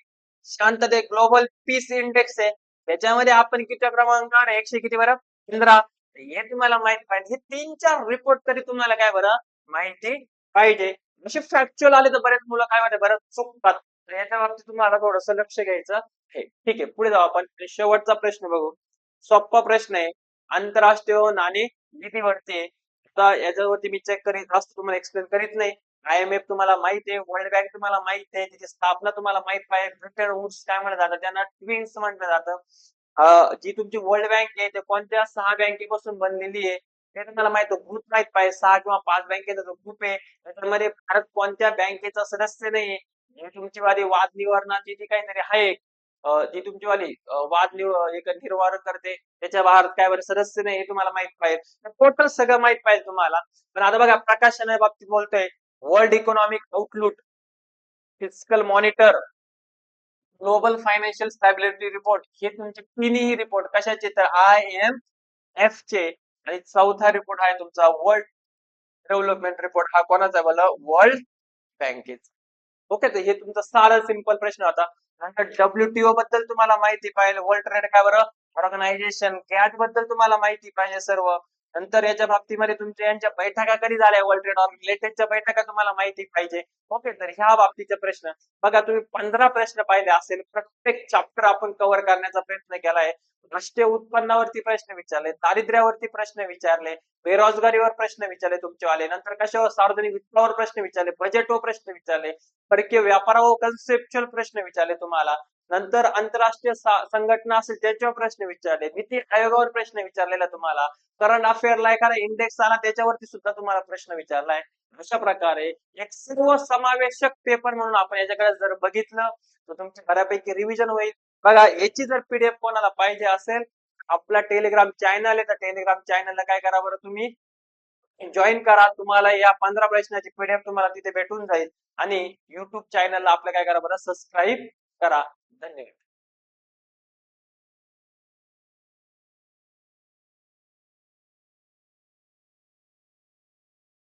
शांतते ग्लोबल पीस इंडेक्स आहे, त्याच्यामध्ये आपण किती क्रमांकावर आहे, 100 किती बरं 15, हे तुम्हाला माहिती पाहिजे. हे 3-4 रिपोर्ट तरी तुम्हाला काय बरं माहिती पाहिजे. असे फॅक्च्युअल आले तर बरेच मुलं काय होते बरं चुकतात, तर याच्या बाबतीत तुम्हाला थोडस लक्ष घ्यायचं आहे. ठीक आहे, पुढे जाऊ आपण. शेवटचा प्रश्न बघू, सोपा प्रश्न आहे, आंतरराष्ट्रीय नाणेनिधीवरती आहे. आता याच्यावरती मी चेक करीत असतो, तुम्हाला एक्सप्लेन करीत नाही. IMF तुम्हाला माहिती आहे, वर्ल्ड बँक तुम्हाला माहिती आहे, त्याची स्थापना तुम्हाला माहित पाहिजे. ब्रिटन वुड्स काय म्हटलं जातं, त्यांना ट्विन्स म्हटलं जातं. जी तुमची वर्ल्ड बँक आहे ते कोणत्या 6 बँकेपासून बनलेली आहे हे तुम्हाला माहित, ग्रुप माहित पाहिजे, 6 किंवा 5 बँकेचा जो ग्रुप आहे त्याच्यामध्ये भारत कोणत्या बँकेचा सदस्य नाही. जी तुमची वाली वाद निवारणाची जी काहीतरी आहे, जी तुमची वाली एक निर्वाहन करते, त्याच्या भारत काय बरं सदस्य नाही, हे तुम्हाला माहित पाहिजे. टोटल सगळं माहित पाहिजे तुम्हाला. पण आता बघा प्रकाशना बाबतीत बोलतोय, world economic outlook, fiscal monitor, global financial stability report, हे तुमचे तिन्ही रिपोर्ट कशाचे, तर IMF चे. आणि चौथा रिपोर्ट आहे तुमचा वर्ल्ड डेव्हलपमेंट रिपोर्ट, हा कोणाचा बोला, वर्ल्ड बँकेचा. ओके, तर हे तुमचा साधा सिंपल प्रश्न होता. नंतर WTO बद्दल तुम्हाला माहिती पाहिजे, वर्ल्ड ट्रेड काय बरं ऑर्गनायझेशन, गॅट बद्दल तुम्हाला माहिती पाहिजे सर्व. नंतर याच्या बाबतीमध्ये तुमच्या यांच्या बैठका कधी झाल्या वर्ल्ड ट्रेड ऑर्गनायझेशनच्या बैठका तुम्हाला माहिती पाहिजे. ओके, तर ह्या बाबतीचे प्रश्न बघा, तुम्ही 15 प्रश्न पाहिले असेल. प्रत्येक चॅप्टर आपण कव्हर करण्याचा प्रयत्न केलाय. राष्ट्रीय उत्पन्नावरती प्रश्न विचारले, दारिद्र्यावरती प्रश्न विचारले, बेरोजगारीवर प्रश्न विचारले तुमचेवाले, नंतर कशावर सार्वजनिक वित्तावर प्रश्न विचारले, बजेटवर प्रश्न विचारले, परकीय व्यापारावर कन्सेप्च्युअल प्रश्न विचारले तुम्हाला. नंतर आंतरराष्ट्रीय संघटना असेल त्याच्यावर प्रश्न विचारले, नीती आयोगावर प्रश्न विचारलेला तुम्हाला, करंट अफेअरला एखादा इंडेक्स आला त्याच्यावरती सुद्धा तुम्हाला प्रश्न विचारलाय. अशा प्रकारे एक सर्व समावेशक पेपर म्हणून आपण याच्याकडे जर बघितलं तर तुमची बऱ्यापैकी रिव्हिजन होईल. बघा, याची जर पीडीएफ कोणाला पाहिजे असेल, आपला टेलिग्राम चॅनल आहे, तर टेलिग्राम चॅनलला काय करा बरं, तुम्ही जॉईन करा. तुम्हाला या 15 प्रश्नाची पीडीएफ तुम्हाला तिथे भेटून जाईल. आणि युट्यूब चॅनलला आपलं काय करा बरं, सबस्क्राईब करा. धन्यवाद.